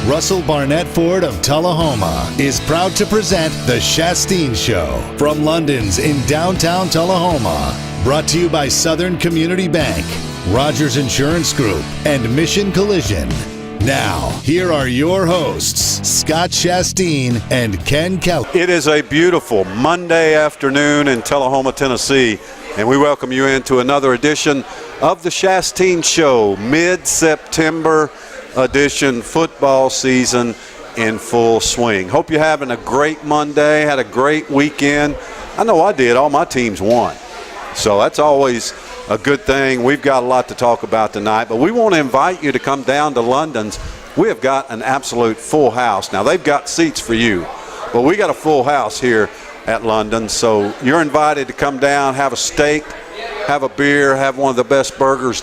Russell Barnett Ford of Tullahoma is proud to present The Shasteen Show from London's in downtown Tullahoma. Brought to you by Southern Community Bank, Rogers Insurance Group, and Mission Collision. Now, here are your hosts, Scott Shasteen and Ken Kelly. It is a beautiful Monday afternoon in Tullahoma, Tennessee, and we welcome you into another edition of The Shasteen Show, mid-September edition, football season in full swing. Hope you're having a great Monday, had a great weekend. I know I did. All my teams won. So that's always a good thing. We've got a lot to talk about tonight, but we want to invite you to come down to London's. We have got an absolute full house. Now, they've got seats for you, but we got a full house here at London. So you're invited to come down, have a steak, have a beer, have one of the best burgers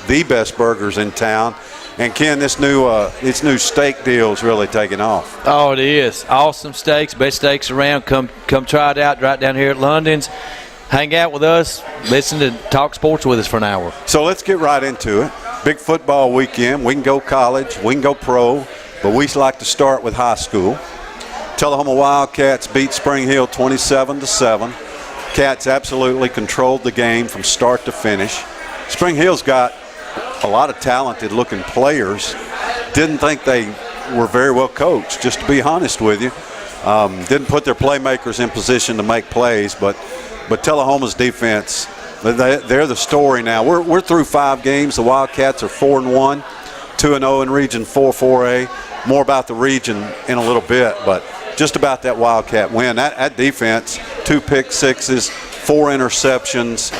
in town. And Ken, this new steak deal is really taking off. Oh, it is. Awesome steaks, best steaks around. Come try it out right down here at London's. Hang out with us, listen to Talk Sports with us for an hour. So let's get right into it. Big football weekend. We can go college, we can go pro, but we like to start with high school. Tullahoma Wildcats beat Spring Hill 27-7. Cats absolutely controlled the game from start to finish. Spring Hill's got a lot of talented-looking players. Didn't think they were very well coached, just to be honest with you. Didn't put their playmakers in position to make plays, but Tullahoma's defense, they're the story now. We're through 5 games. The Wildcats are 4-1, 2-0 in Region 4-4A. More about the region in a little bit, but just about that Wildcat win. That defense, 2 pick sixes, 4 interceptions.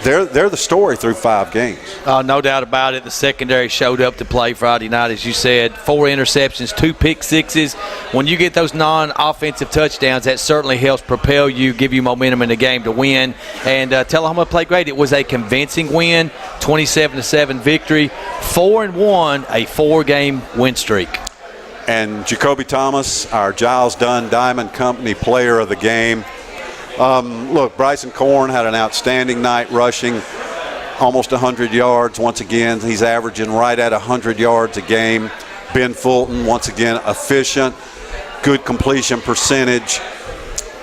They're the story through 5 games. No doubt about it. The secondary showed up to play Friday night, as you said. 4 interceptions, 2 pick sixes. When you get those non-offensive touchdowns, that certainly helps propel you, give you momentum in the game to win. And Tullahoma played great. It was a convincing win, 27-7 victory, 4-1, a 4-game win streak. And Jacoby Thomas, our Giles Dunn Diamond Company player of the game. Look, Bryson Korn had an outstanding night rushing, almost 100 yards once again. He's averaging right at 100 yards a game. Ben Fulton, once again, efficient, good completion percentage.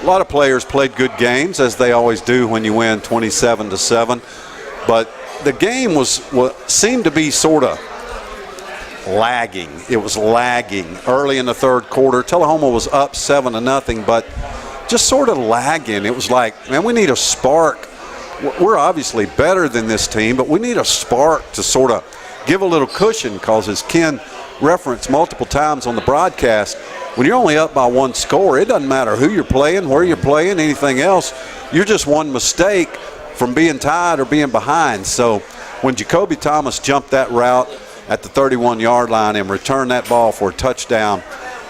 A lot of players played good games, as they always do when you win 27-7. But the game seemed to be sort of lagging. It was lagging early in the third quarter. Tullahoma was up 7-0, but just sort of lagging. It was like, man, we need a spark. We're obviously better than this team, but we need a spark to sort of give a little cushion, because as Ken referenced multiple times on the broadcast, when you're only up by 1 score, it doesn't matter who you're playing, where you're playing, anything else. You're just one mistake from being tied or being behind. So when Jacoby Thomas jumped that route at the 31-yard line and returned that ball for a touchdown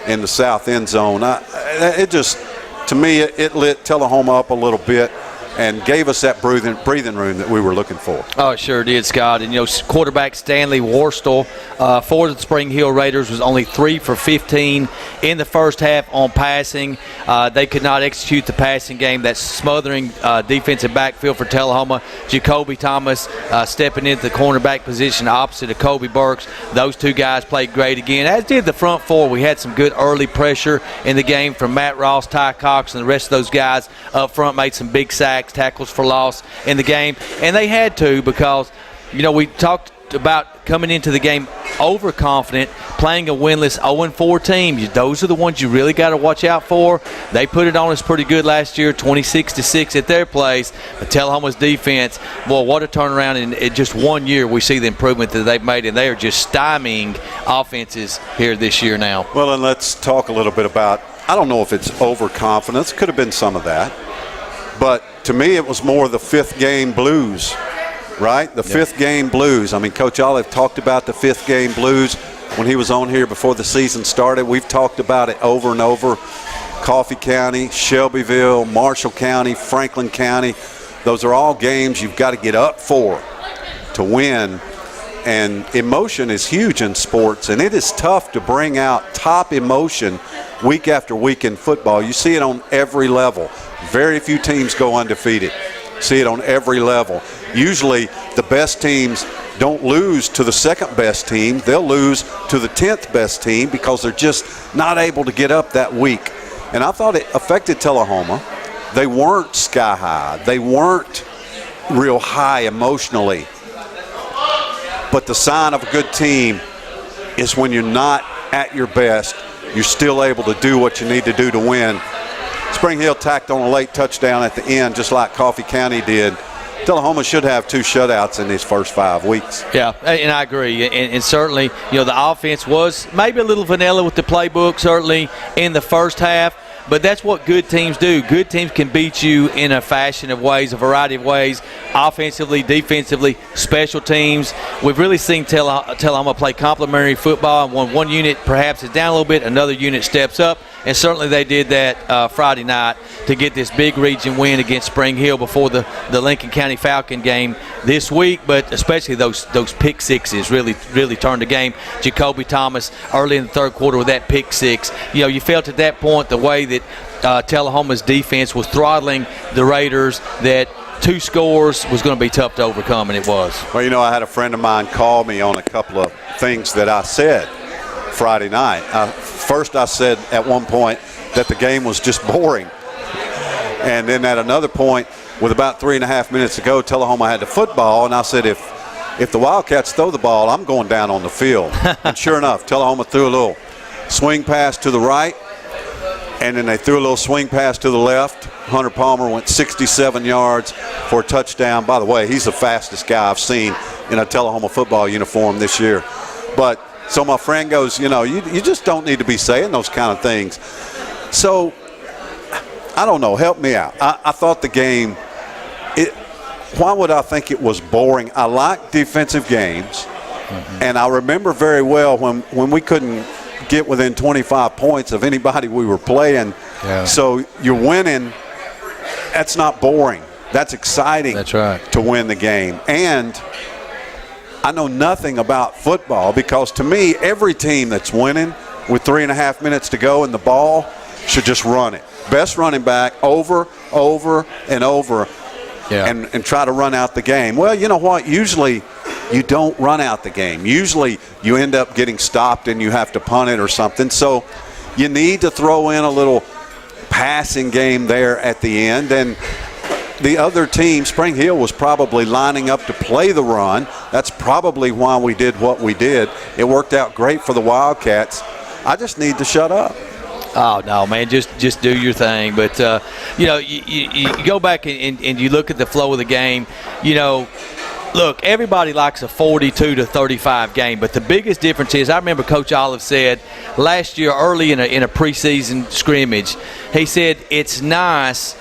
in the south end zone, to me, it lit Tullahoma up a little bit and gave us that breathing room that we were looking for. Oh, it sure did, Scott. And, quarterback Stanley Worstel for the Spring Hill Raiders was only 3 for 15 in the first half on passing. They could not execute the passing game. That smothering defensive backfield for Tullahoma. Jacoby Thomas stepping into the cornerback position opposite of Kobe Burks. Those 2 guys played great again, as did the front 4. We had some good early pressure in the game from Matt Ross, Ty Cox, and the rest of those guys up front. Made some big sacks, tackles for loss in the game, and they had to, because we talked about coming into the game overconfident, playing a winless 0-4 team. Those are the ones you really got to watch out for. They put it on us pretty good last year, 26-6 at their place. But Tullahoma's defense, boy, what a turnaround in just 1 year. We see the improvement that they've made, and they are just stymieing offenses here this year now. Well, and let's talk a little bit about, I don't know if it's overconfidence. Could have been some of that. But to me, it was more the 5th game blues, right? The 5th game blues. I mean, Coach Olive talked about the 5th game blues when he was on here before the season started. We've talked about it over and over. Coffee County, Shelbyville, Marshall County, Franklin County. Those are all games you've got to get up for to win. And emotion is huge in sports, and it is tough to bring out top emotion week after week in football. You see it on every level. Very few teams go undefeated. See it on every level. Usually the best teams don't lose to the second best team. They'll lose to the 10th best team because they're just not able to get up that week. And I thought it affected Tullahoma. They weren't sky high. They weren't real high emotionally. But the sign of a good team is when you're not at your best, you're still able to do what you need to do to win. Spring Hill tacked on a late touchdown at the end, just like Coffee County did. Tullahoma should have 2 shutouts in these first 5 weeks. Yeah, and I agree. And certainly, the offense was maybe a little vanilla with the playbook, certainly in the first half. But that's what good teams do. Good teams can beat you in a fashion of ways, a variety of ways, offensively, defensively, special teams. We've really seen Tullahoma play complementary football. And when one unit perhaps is down a little bit, another unit steps up. And certainly they did that Friday night to get this big region win against Spring Hill before the Lincoln County Falcon game this week. But especially those pick sixes really turned the game. Jacoby Thomas early in the third quarter with that pick six. You felt at that point the way that Tullahoma's defense was throttling the Raiders, that 2 scores was going to be tough to overcome, and it was. Well, I had a friend of mine call me on a couple of things that I said Friday night. First, I said at one point that the game was just boring. And then at another point, with about 3.5 minutes to go, Tullahoma had the football, and I said, if the Wildcats throw the ball, I'm going down on the field. And sure enough, Tullahoma threw a little swing pass to the right, and then they threw a little swing pass to the left. Hunter Palmer went 67 yards for a touchdown. By the way, he's the fastest guy I've seen in a Tullahoma football uniform this year. But so my friend goes, you just don't need to be saying those kind of things. So, I don't know. Help me out. I thought the game, why would I think it was boring? I like defensive games, and I remember very well when we couldn't get within 25 points of anybody we were playing. Yeah. So you're winning. That's not boring. That's exciting. That's right. To win the game. And I know nothing about football because to me, every team that's winning with 3.5 minutes to go in the ball should just run it. Best running back over, and over, and try to run out the game. Well, you know what? Usually you don't run out the game. Usually you end up getting stopped and you have to punt it or something. So you need to throw in a little passing game there at the end. And the other team, Spring Hill, was probably lining up to play the run. That's probably why we did what we did. It worked out great for the Wildcats. I just need to shut up. Oh, no, man, just do your thing. But, you go back and you look at the flow of the game. Look, everybody likes a 42-35 game, but the biggest difference is I remember Coach Olive said last year early in a preseason scrimmage, he said it's nice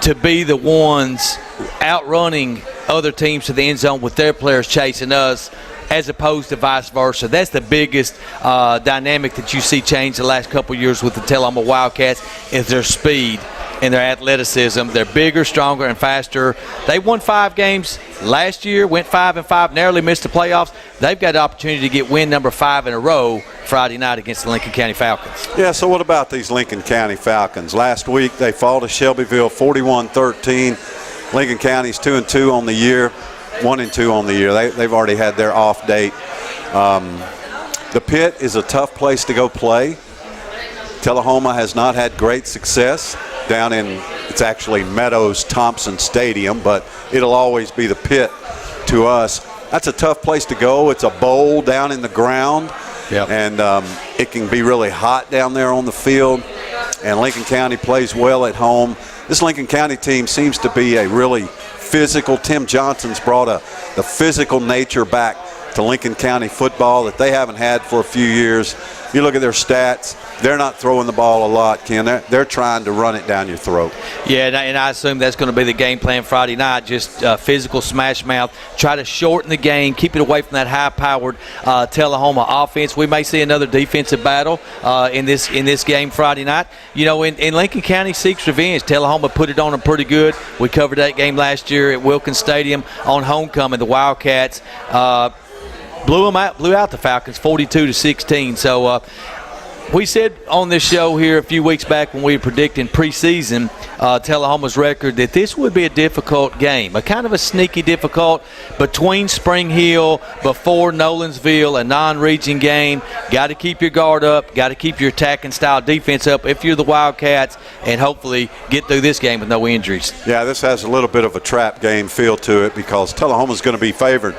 to be the ones outrunning other teams to the end zone with their players chasing us as opposed to vice versa. That's the biggest dynamic that you see change the last couple of years with the Tullahoma Wildcats is their speed and their athleticism. They're bigger, stronger, and faster. They won 5 games last year, went 5-5, narrowly missed the playoffs. They've got the opportunity to get win number 5 in a row Friday night against the Lincoln County Falcons. Yeah, so what about these Lincoln County Falcons? Last week they fall to Shelbyville 41-13. Lincoln County's 2-2 on the year, 1-2 on the year. They've already had their off date. The Pit is a tough place to go play. Tullahoma has not had great success down in, it's actually Meadows Thompson Stadium, but it'll always be the Pit to us. That's a tough place to go. It's a bowl down in the ground, and it can be really hot down there on the field, and Lincoln County plays well at home. This Lincoln County team seems to be a really physical. Tim Johnson's brought the physical nature back to Lincoln County football that they haven't had for a few years. You look at their stats, they're not throwing the ball a lot, Ken. They're trying to run it down your throat. Yeah, and I assume that's going to be the game plan Friday night, just physical smash mouth, try to shorten the game, keep it away from that high-powered Tullahoma offense. We may see another defensive battle in this game Friday night. In Lincoln County seeks revenge. Tullahoma put it on them pretty good. We covered that game last year at Wilkins Stadium on homecoming. The Wildcats blew out the Falcons 42-16. So We said on this show here a few weeks back when we were predicting preseason Tullahoma's record that this would be a difficult game, a kind of a sneaky difficult between Spring Hill before Nolensville, a non-region game. Got to keep your guard up, got to keep your attacking style defense up if you're the Wildcats, and hopefully get through this game with no injuries. Yeah, this has a little bit of a trap game feel to it because Tullahoma's going to be favored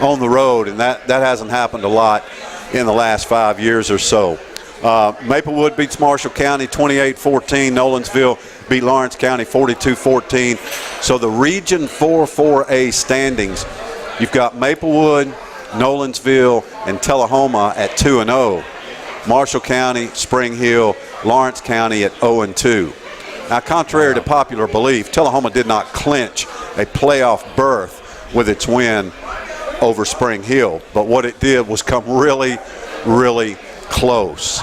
on the road, and that hasn't happened a lot in the last 5 years or so. Maplewood beats Marshall County 28-14. Nolensville beat Lawrence County 42-14. So the Region 4-4A standings, you've got Maplewood, Nolensville, and Tullahoma at 2-0. Marshall County, Spring Hill, Lawrence County at 0-2. Now, contrary to popular belief, Tullahoma did not clinch a playoff berth with its win over Spring Hill. But what it did was come really, really close.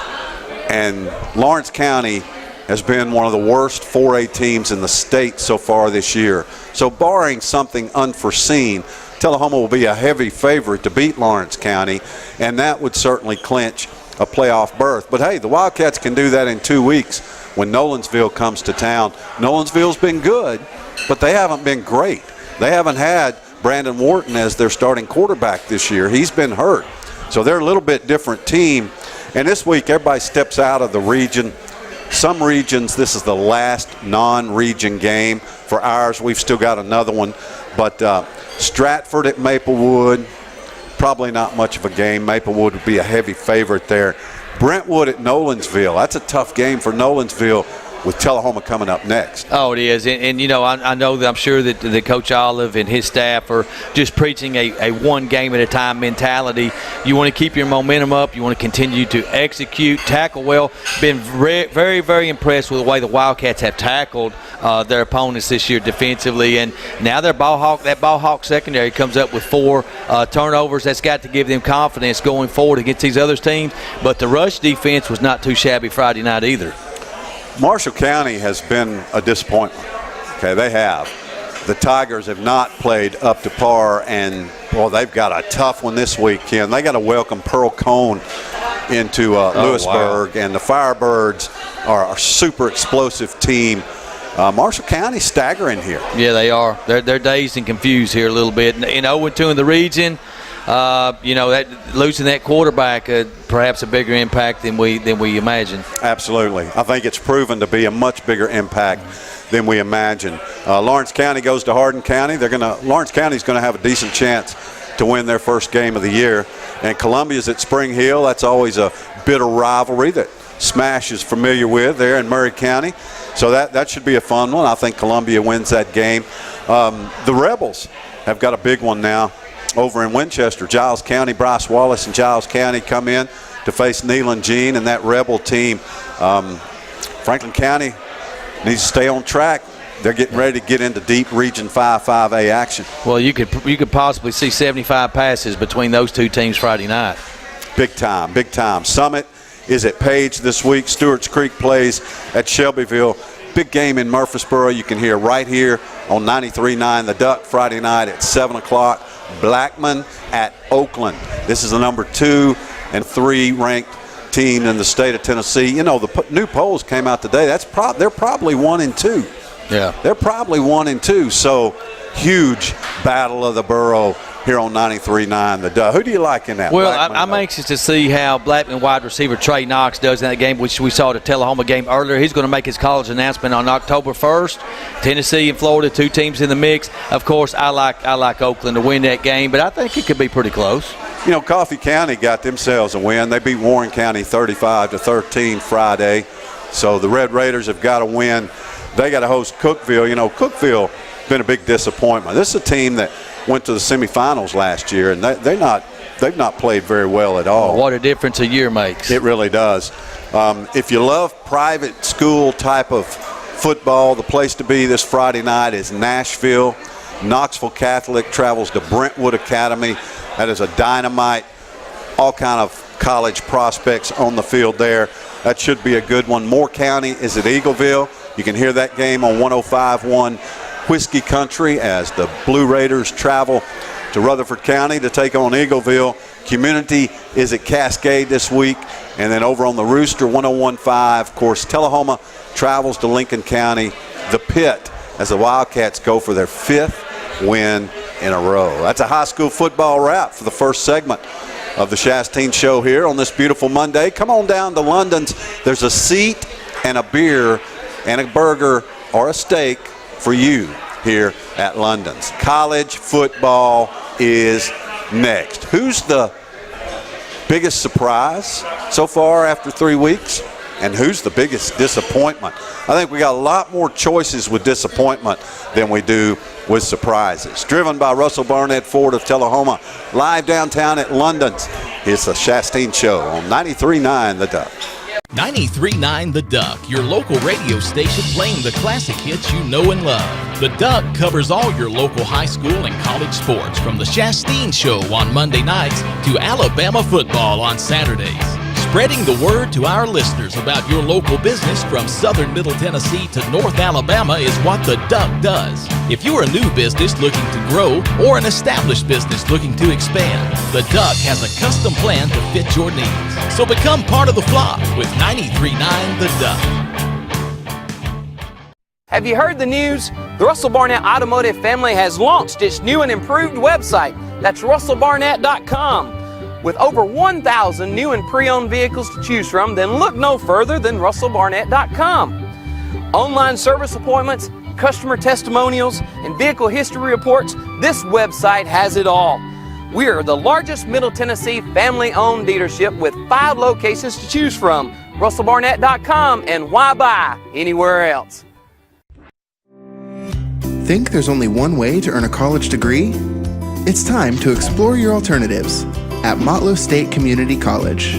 And Lawrence County has been one of the worst 4A teams in the state so far this year. So barring something unforeseen, Tullahoma will be a heavy favorite to beat Lawrence County, and that would certainly clinch a playoff berth. But hey, the Wildcats can do that in 2 weeks when Nolensville comes to town. Nolensville's been good, but they haven't been great. They haven't had Brandon Wharton as their starting quarterback this year. He's been hurt. So they're a little bit different team. And this week, everybody steps out of the region. Some regions, this is the last non-region game. For ours, we've still got another one. But Stratford at Maplewood, probably not much of a game. Maplewood would be a heavy favorite there. Brentwood at Nolensville. That's a tough game for Nolensville with Tullahoma coming up next. Oh, it is. And you know, I know that I'm sure that Coach Olive and his staff are just preaching a one game at a time mentality. You want to keep your momentum up. You want to continue to execute, tackle well. Been very, very impressed with the way the Wildcats have tackled their opponents this year defensively. And now that ball hawk secondary comes up with 4 turnovers. That's got to give them confidence going forward against these other teams. But the rush defense was not too shabby Friday night either. Marshall County has been a disappointment. Okay, they have. The Tigers have not played up to par, and, well, they've got a tough one this weekend. They got to welcome Pearl Cone into Lewisburg, and the Firebirds are a super explosive team. Marshall County staggering here. Yeah, they are. They're dazed and confused here a little bit. And 0-2 in the region. You know, that losing that quarterback perhaps a bigger impact than we imagine. Absolutely. I think it's proven to be a much bigger impact than we imagine. Lawrence County goes to Hardin County. Lawrence County's going to have a decent chance to win their first game of the year. And Columbia's at Spring Hill. That's always a bitter rivalry that Smash is familiar with there in Murray County. So that should be a fun one. I think Columbia wins that game. The Rebels have got a big one now over in Winchester. Giles County, Bryce Wallace and Giles County come in to face Neyland Jean and that Rebel team. Franklin County needs to stay on track. They're getting ready to get into deep Region 5-5A action. Well, you could possibly see 75 passes between those two teams Friday night. Big time, big time. Summit is at Page this week. Stewart's Creek plays at Shelbyville. Big game in Murfreesboro. You can hear right here on 93.9 The Duck Friday night at 7 o'clock. Blackman at Oakland. This is the number 2 and 3 ranked team in the state of Tennessee. You know, the new polls came out today. They're probably 1 and 2. Yeah. They're probably 1 and 2. So huge battle of the borough here on 93.9 The Duck. Who do you like in that? Well, I'm anxious to see how Blackman wide receiver Trey Knox does in that game, which we saw at the Tullahoma game earlier. He's going to make his college announcement on October 1st. Tennessee and Florida, 2 teams in the mix. Of course, I like Oakland to win that game, but I think it could be pretty close. You know, Coffee County got themselves a win. They beat Warren County 35-13 Friday. So the Red Raiders have got to win. They got to host Cookeville. You know, Cookeville been a big disappointment. This is a team that went to the semifinals last year, and they've not played very well at all. What a difference a year makes. It really does. If you love private school type of football, the place to be this Friday night is Nashville. Knoxville Catholic travels to Brentwood Academy. That is a dynamite, all kind of college prospects on the field there. That should be a good one. Moore County is at Eagleville. You can hear that game on 105.1 Whiskey Country as the Blue Raiders travel to Rutherford County to take on Eagleville. Community is at Cascade this week. And then over on the Rooster, 101.5. Of course, Tullahoma travels to Lincoln County. The Pit, as the Wildcats go for their 5th win in a row. That's a high school football wrap for the first segment of the Shasteen Show here on this beautiful Monday. Come on down to London's. There's a seat and a beer and a burger or a steak for you here at London's. College football is next. Who's the biggest surprise so far after 3 weeks? And who's the biggest disappointment? I think we got a lot more choices with disappointment than we do with surprises. Driven by Russell Barnett Ford of Tullahoma, live downtown at London's. It's the Shasteen Show on 93.9 The Duck. 93.9 The Duck, your local radio station playing the classic hits you know and love. The Duck covers all your local high school and college sports, from the Shasteen Show on Monday nights to Alabama football on Saturdays. Spreading the word to our listeners about your local business from southern Middle Tennessee to North Alabama is what the Duck does. If you're a new business looking to grow or an established business looking to expand, the Duck has a custom plan to fit your needs. So become part of the flock with 93.9 The Duck. Have you heard the news? The Russell Barnett Automotive family has launched its new and improved website. That's russellbarnett.com. With over 1,000 new and pre-owned vehicles to choose from, then look no further than russellbarnett.com. Online service appointments, customer testimonials, and vehicle history reports, this website has it all. We are the largest Middle Tennessee family-owned dealership with 5 locations to choose from. russellbarnett.com, and why buy anywhere else? Think there's only one way to earn a college degree? It's time to explore your alternatives at Motlow State Community College.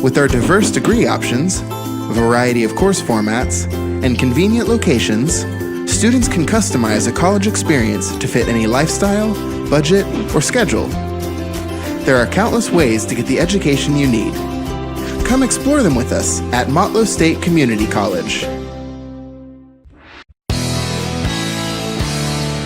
With our diverse degree options, a variety of course formats, and convenient locations, students can customize a college experience to fit any lifestyle, budget, or schedule. There are countless ways to get the education you need. Come explore them with us at Motlow State Community College.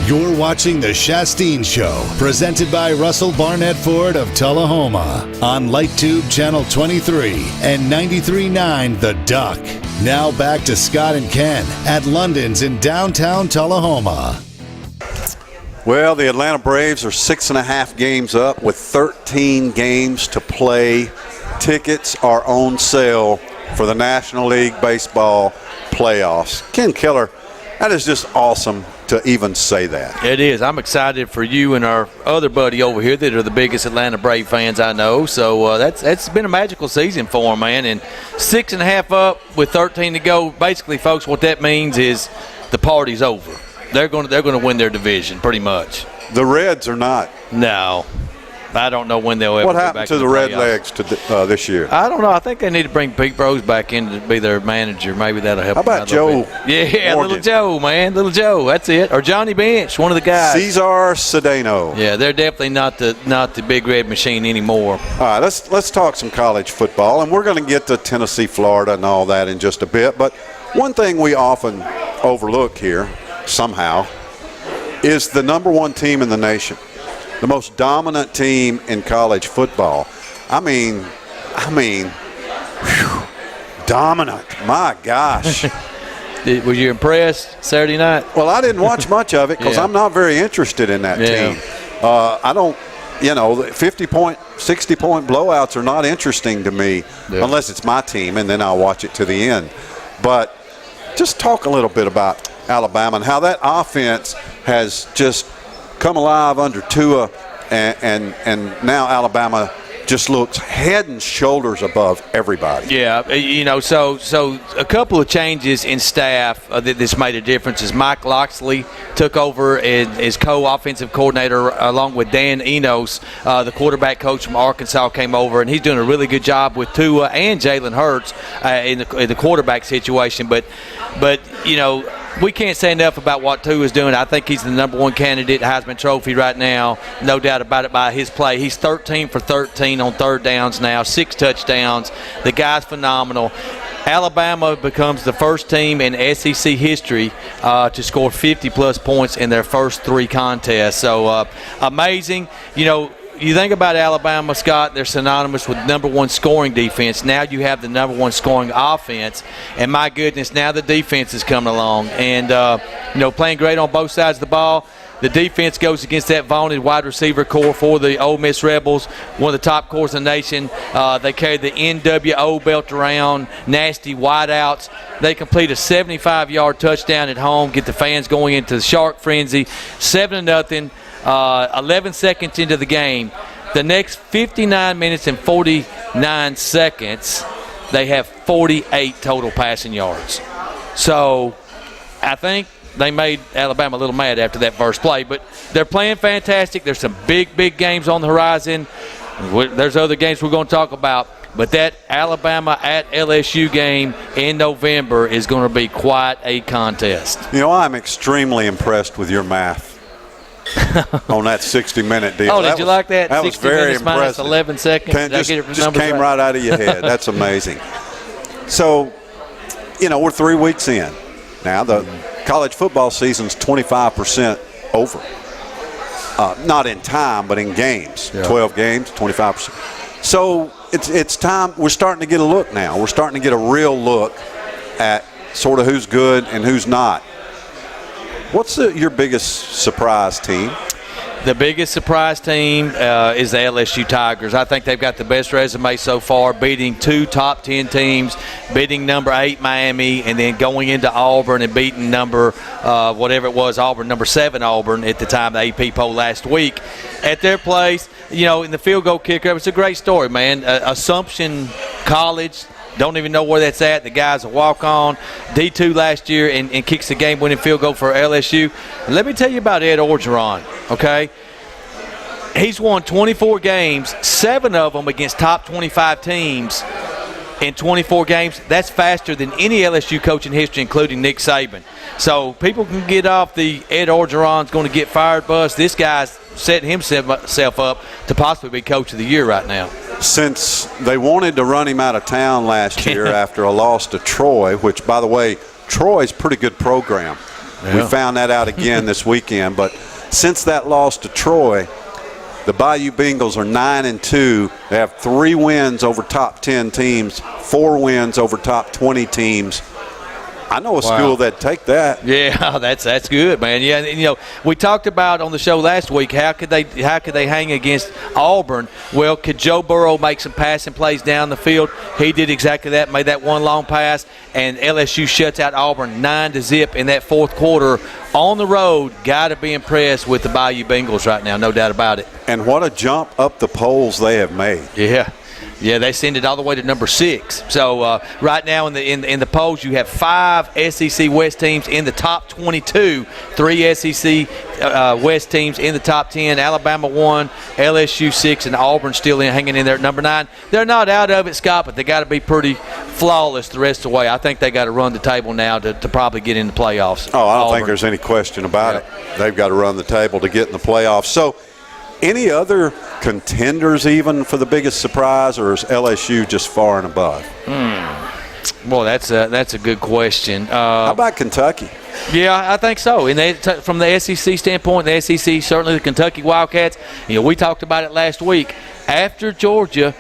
You're watching The Shasteen Show, presented by Russell Barnett Ford of Tullahoma on LightTube Channel 23 and 93.9 The Duck. Now back to Scott and Ken at London's in downtown Tullahoma. Well, the Atlanta Braves are 6.5 games up with 13 games to play. Tickets are on sale for the National League Baseball playoffs. Ken Keller, that is just awesome to even say that. It is. I'm excited for you and our other buddy over here that are the biggest Atlanta Brave fans I know. So that's been a magical season for them, man. And 6.5 up with 13 to go. Basically, folks, what that means is the party's over. They're going to win their division pretty much. The Reds are not. No. I don't know when they'll ever What go happened back to the Redlegs this year? I don't know. I think they need to bring Pete Rose back in to be their manager. Maybe that'll help. How about Joe? Yeah, Morgan? Little Joe, man. Little Joe. That's it. Or Johnny Bench, one of the guys. Cesar Cedeno. Yeah, they're definitely not the big red machine anymore. All right, let's talk some college football, and we're going to get to Tennessee, Florida, and all that in just a bit. But one thing we often overlook here, somehow, is the number 1 team in the nation. The most dominant team in college football. I mean, whew, dominant. My gosh. Were you impressed Saturday night? Well, I didn't watch much of it because I'm not very interested in that team. I don't, 50-point, 60-point blowouts are not interesting to me unless it's my team, and then I'll watch it to the end. But just talk a little bit about Alabama and how that offense has just come alive under Tua, and now Alabama just looks head and shoulders above everybody. Yeah, so a couple of changes in staff that's made a difference is Mike Loxley took over as co-offensive coordinator along with Dan Enos, the quarterback coach from Arkansas, came over, and he's doing a really good job with Tua and Jalen Hurts in the quarterback situation. But we can't say enough about what Tua is doing. I think he's the number 1 candidate Heisman Trophy right now, no doubt about it, by his play. He's 13 for 13 on third downs now, 6 touchdowns. The guy's phenomenal. Alabama becomes the first team in SEC history to score 50-plus points in their first 3 contests. So amazing. You think about Alabama, Scott, they're synonymous with number 1 scoring defense. Now you have the number 1 scoring offense. And, my goodness, now the defense is coming along. And, playing great on both sides of the ball. The defense goes against that vaunted wide receiver core for the Ole Miss Rebels, one of the top cores in the nation. They carry the NWO belt around, nasty wideouts. They complete a 75-yard touchdown at home, get the fans going into the shark frenzy, 7-0, 11 seconds into the game. The next 59 minutes and 49 seconds, they have 48 total passing yards. So I think they made Alabama a little mad after that first play, but they're playing fantastic. There's some big games on the horizon. There's other games we're going to talk about, but that Alabama at LSU game in November is going to be quite a contest. I'm extremely impressed with your math on that 60-minute deal. Oh, did you like that? That 60 was very minutes impressive. minus 11 seconds. Just came right out of your head. That's amazing. So, we're 3 weeks in. Now, the college football season's 25% over. Not in time, but in games. Yeah. 12 games, 25%. So it's time. We're starting to get a look now. We're starting to get a real look at sort of who's good and who's not. What's your biggest surprise team? The biggest surprise team is the LSU Tigers. I think they've got the best resume so far, beating 2 top 10 teams, beating number 8 Miami, and then going into Auburn and beating number number 7 Auburn at the time of the AP poll last week at their place. In the field goal kicker, it's a great story, man. Assumption College. Don't even know where that's at. The guy's a walk-on, D2 last year, and kicks the game-winning field goal for LSU. Let me tell you about Ed Orgeron, okay? He's won 24 games, 7 of them against top 25 teams in 24 games. That's faster than any LSU coach in history, including Nick Saban. So people can get off the Ed Orgeron's going to get fired bus. This guy's setting himself up to possibly be coach of the year right now. Since they wanted to run him out of town last year after a loss to Troy, which, by the way, Troy's a pretty good program. Yeah. We found that out again this weekend. But since that loss to Troy, the Bayou Bengals are 9-2. They have 3 wins over top 10 teams, 4 wins over top 20 teams. I know a school that'd take that. Yeah, that's good, man. Yeah, and, we talked about on the show last week how could they hang against Auburn? Well, could Joe Burrow make some passing plays down the field? He did exactly that, made that one long pass, and LSU shuts out Auburn 9-0 in that fourth quarter on the road. Got to be impressed with the Bayou Bengals right now, no doubt about it. And what a jump up the polls they have made. Yeah, they send it all the way to number 6. So right now in the polls, you have 5 SEC West teams in the top 22, 3 SEC West teams in the top 10. Alabama 1, LSU 6, and Auburn still hanging in there at number 9. They're not out of it, Scott, but they got to be pretty flawless the rest of the way. I think they got to run the table now to probably get in the playoffs. Oh, I don't think there's any question about it. They've got to run the table to get in the playoffs. So, any other contenders even for the biggest surprise, or is LSU just far and above? Well, that's a good question. How about Kentucky? Yeah, I think so. And from the SEC standpoint, the SEC, certainly the Kentucky Wildcats, we talked about it last week. After Georgia,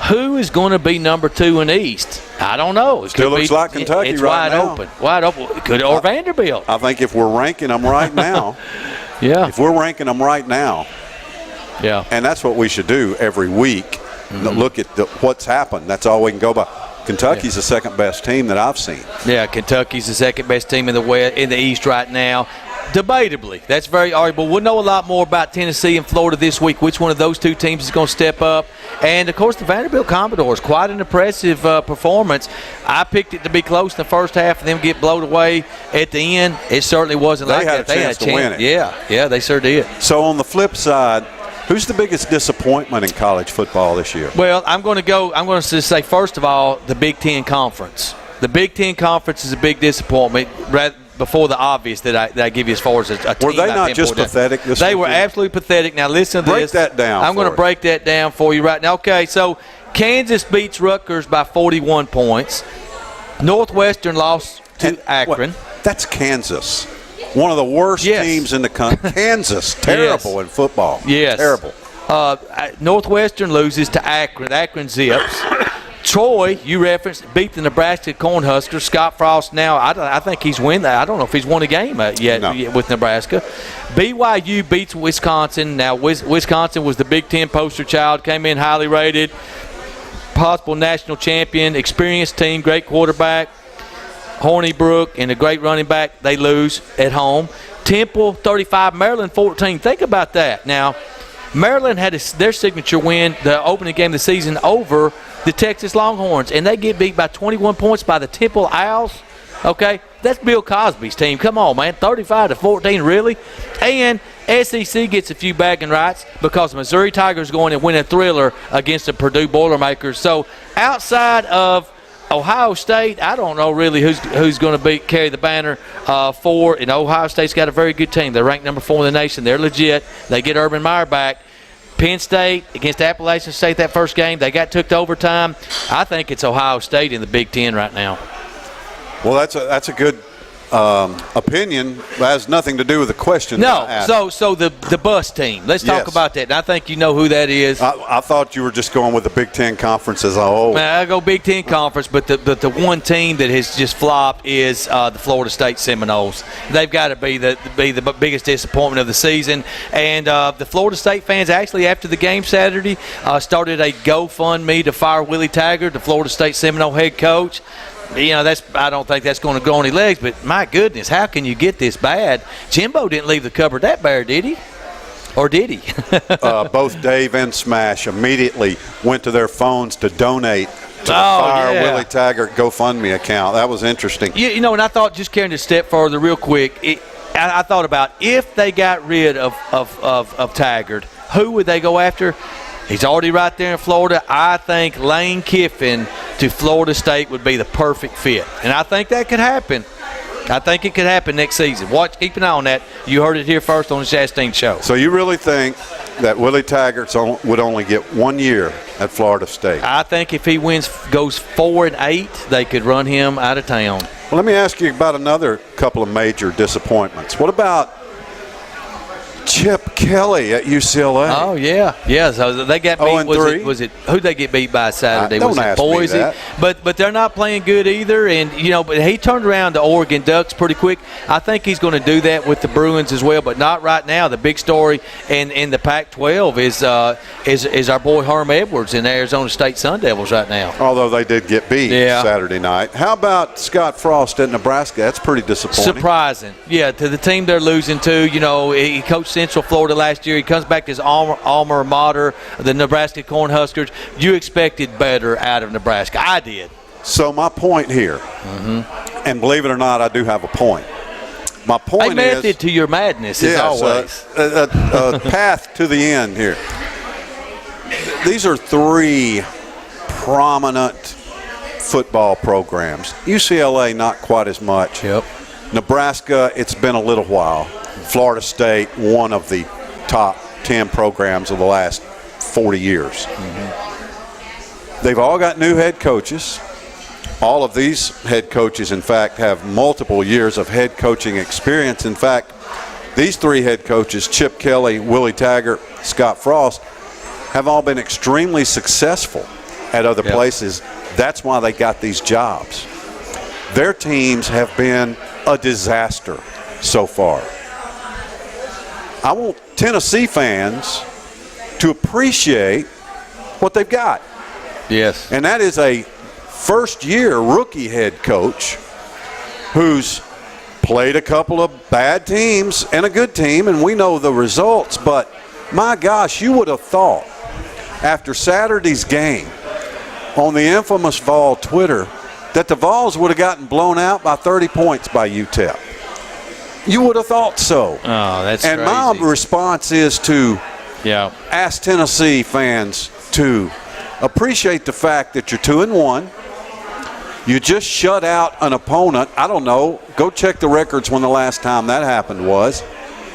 who is going to be number 2 in the East? I don't know. Still looks like Kentucky it's right now. Wide open. Or Vanderbilt. I think if we're ranking them right now, if we're ranking them right now, and that's what we should do every week. Look at what's happened. That's all we can go by. Kentucky's the second best team that I've seen. Yeah, Kentucky's the second best team in the East right now. Debatably, that's very arguable. We'll know a lot more about Tennessee and Florida this week, which one of those 2 teams is going to step up. And, of course, the Vanderbilt Commodores, quite an impressive performance. I picked it to be close in the first half and then get blown away at the end. It certainly wasn't like that. They had a chance to win it. Yeah, they sure did. So, on the flip side, who's the biggest disappointment in college football this year? Well, I'm going to say, first of all, the Big Ten Conference. The Big Ten Conference is a big disappointment before the obvious that I give you as far as a team. Were they not just pathetic this They were weekend? Absolutely pathetic. Now, listen to this. Break that down. I'm going to break that down for you right now. Okay, so Kansas beats Rutgers by 41 points. Northwestern lost to Akron. That's Kansas. One of the worst teams in the country. Kansas, terrible in football. Yes. Terrible. Northwestern loses to Akron. Akron zips. Troy, you referenced, beat the Nebraska Cornhuskers. Scott Frost now, I think he's won that. I don't know if he's won a game yet with Nebraska. BYU beats Wisconsin. Now, Wisconsin was the Big Ten poster child, came in highly rated, possible national champion, experienced team, great quarterback, Hornibrook, and a great running back. They lose at home. Temple, 35, Maryland, 14. Think about that. Now, Maryland had their signature win, the opening game of the season, over the Texas Longhorns, and they get beat by 21 points by the Temple Owls. Okay, that's Bill Cosby's team. Come on, man, 35-14, really? And SEC gets a few bagging rights because Missouri Tigers going and win a thriller against the Purdue Boilermakers. So outside of Ohio State, I don't know really who's going to carry the banner for. And Ohio State's got a very good team. They're ranked number 4 in the nation. They're legit. They get Urban Meyer back. Penn State against Appalachian State that first game, they got took to overtime. I think it's Ohio State in the Big Ten right now. Well, that's a good opinion. That has nothing to do with the question. No, so the bus team. Let's talk about that. And I think you know who that is. I thought you were just going with the Big Ten Conference as a whole. I go Big Ten Conference, but the one team that has just flopped is the Florida State Seminoles. They've got to be the biggest disappointment of the season. And the Florida State fans actually, after the game Saturday, started a GoFundMe to fire Willie Taggart, the Florida State Seminole head coach. You know, I don't think that's going to go any legs, but my goodness, how can you get this bad? Jimbo didn't leave the cupboard that bare, did he? Or did he? Both Dave and Smash immediately went to their phones to donate to the Fire Willie Taggart GoFundMe account. That was interesting. You know, and I thought, just carrying it a step further real quick, I thought about if they got rid of Taggart, who would they go after? He's already right there in Florida. I think Lane Kiffin to Florida State would be the perfect fit. And I think that could happen. I think it could happen next season. Keep an eye on that. You heard it here first on the Shasteen Show. So you really think that Willie Taggart would only get 1 year at Florida State? I think if he goes 4-8, they could run him out of town. Well, let me ask you about another couple of major disappointments. What about Chip Kelly at UCLA? Oh, yeah. So they got beat. Was it who'd they get beat by Saturday? Don't was it ask Boise? me that. But they're not playing good either. And but he turned around the Oregon Ducks pretty quick. I think he's going to do that with the Bruins as well, but not right now. The big story in the Pac-12 is our boy Herm Edwards in the Arizona State Sun Devils right now. Although they did get beat Saturday night. How about Scott Frost at Nebraska? That's pretty disappointing. Surprising. Yeah, to the team they're losing to. He coached Central Florida last year. He comes back to his alma mater, the Nebraska Cornhuskers. You expected better out of Nebraska. I did. So my point here, and believe it or not, I do have a point. My point is a method to your madness, as always. A path to the end here. These are 3 prominent football programs. UCLA, not quite as much. Yep. Nebraska, it's been a little while. Florida State, one of the top 10 programs of the last 40 years. They've all got new head coaches. All of these head coaches, in fact, have multiple years of head coaching experience. In fact, these 3 head coaches, Chip Kelly, Willie Taggart, Scott Frost, have all been extremely successful at other places. That's why they got these jobs. Their teams have been a disaster so far. I want Tennessee fans to appreciate what they've got. Yes. And that is a first-year rookie head coach who's played a couple of bad teams and a good team, and we know the results. But, my gosh, you would have thought after Saturday's game on the infamous Vol Twitter that the Vols would have gotten blown out by 30 points by UTEP. You would have thought so. Oh, that's and crazy. My response is to ask Tennessee fans to appreciate the fact that you're 2-1. You just shut out an opponent. I don't know. Go check the records when the last time that happened was.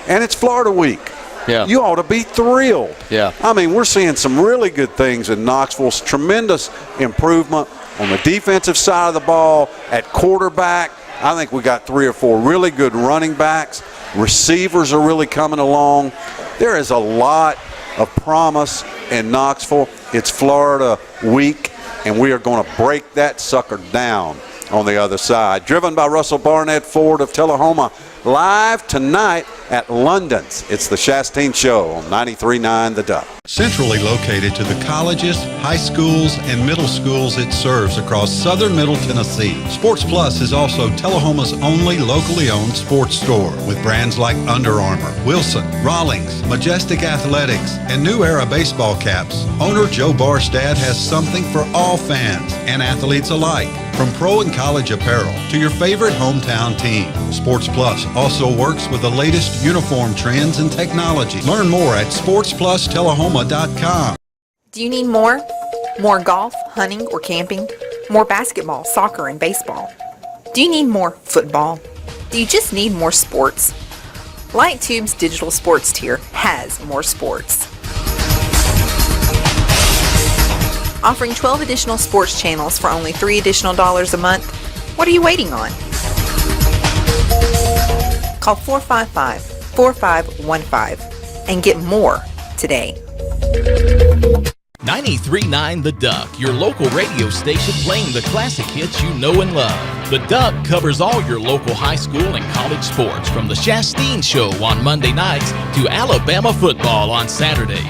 And it's Florida week. Yeah. You ought to be thrilled. Yeah. I mean, we're seeing some really good things in Knoxville. Tremendous improvement on the defensive side of the ball, at quarterback. I think we got 3 or 4 really good running backs. Receivers are really coming along. There is a lot of promise in Knoxville. It's Florida week, and we are going to break that sucker down on the other side. Driven by Russell Barnett Ford of Tullahoma, live tonight at London's. It's the Shasteen Show on 93.9 The Duck. Centrally located to the colleges, high schools, and middle schools it serves across southern Middle Tennessee, Sports Plus is also Tullahoma's only locally owned sports store with brands like Under Armour, Wilson, Rawlings, Majestic Athletics, and New Era baseball caps. Owner Joe Barstad has something for all fans and athletes alike, from pro and college apparel to your favorite hometown team. Sports Plus also works with the latest uniform trends and technology. Learn more at sportsplustullahoma.com. Do you need more? More golf, hunting, or camping? More basketball, soccer, and baseball? Do you need more football? Do you just need more sports? Light Tube's digital sports tier has more sports. Offering 12 additional sports channels for only $3 additional a month? What are you waiting on? Call 455-4515 and get more today. 93.9 The Duck, your local radio station playing the classic hits you know and love. The Duck covers all your local high school and college sports, from the Shasteen Show on Monday nights to Alabama football on Saturdays.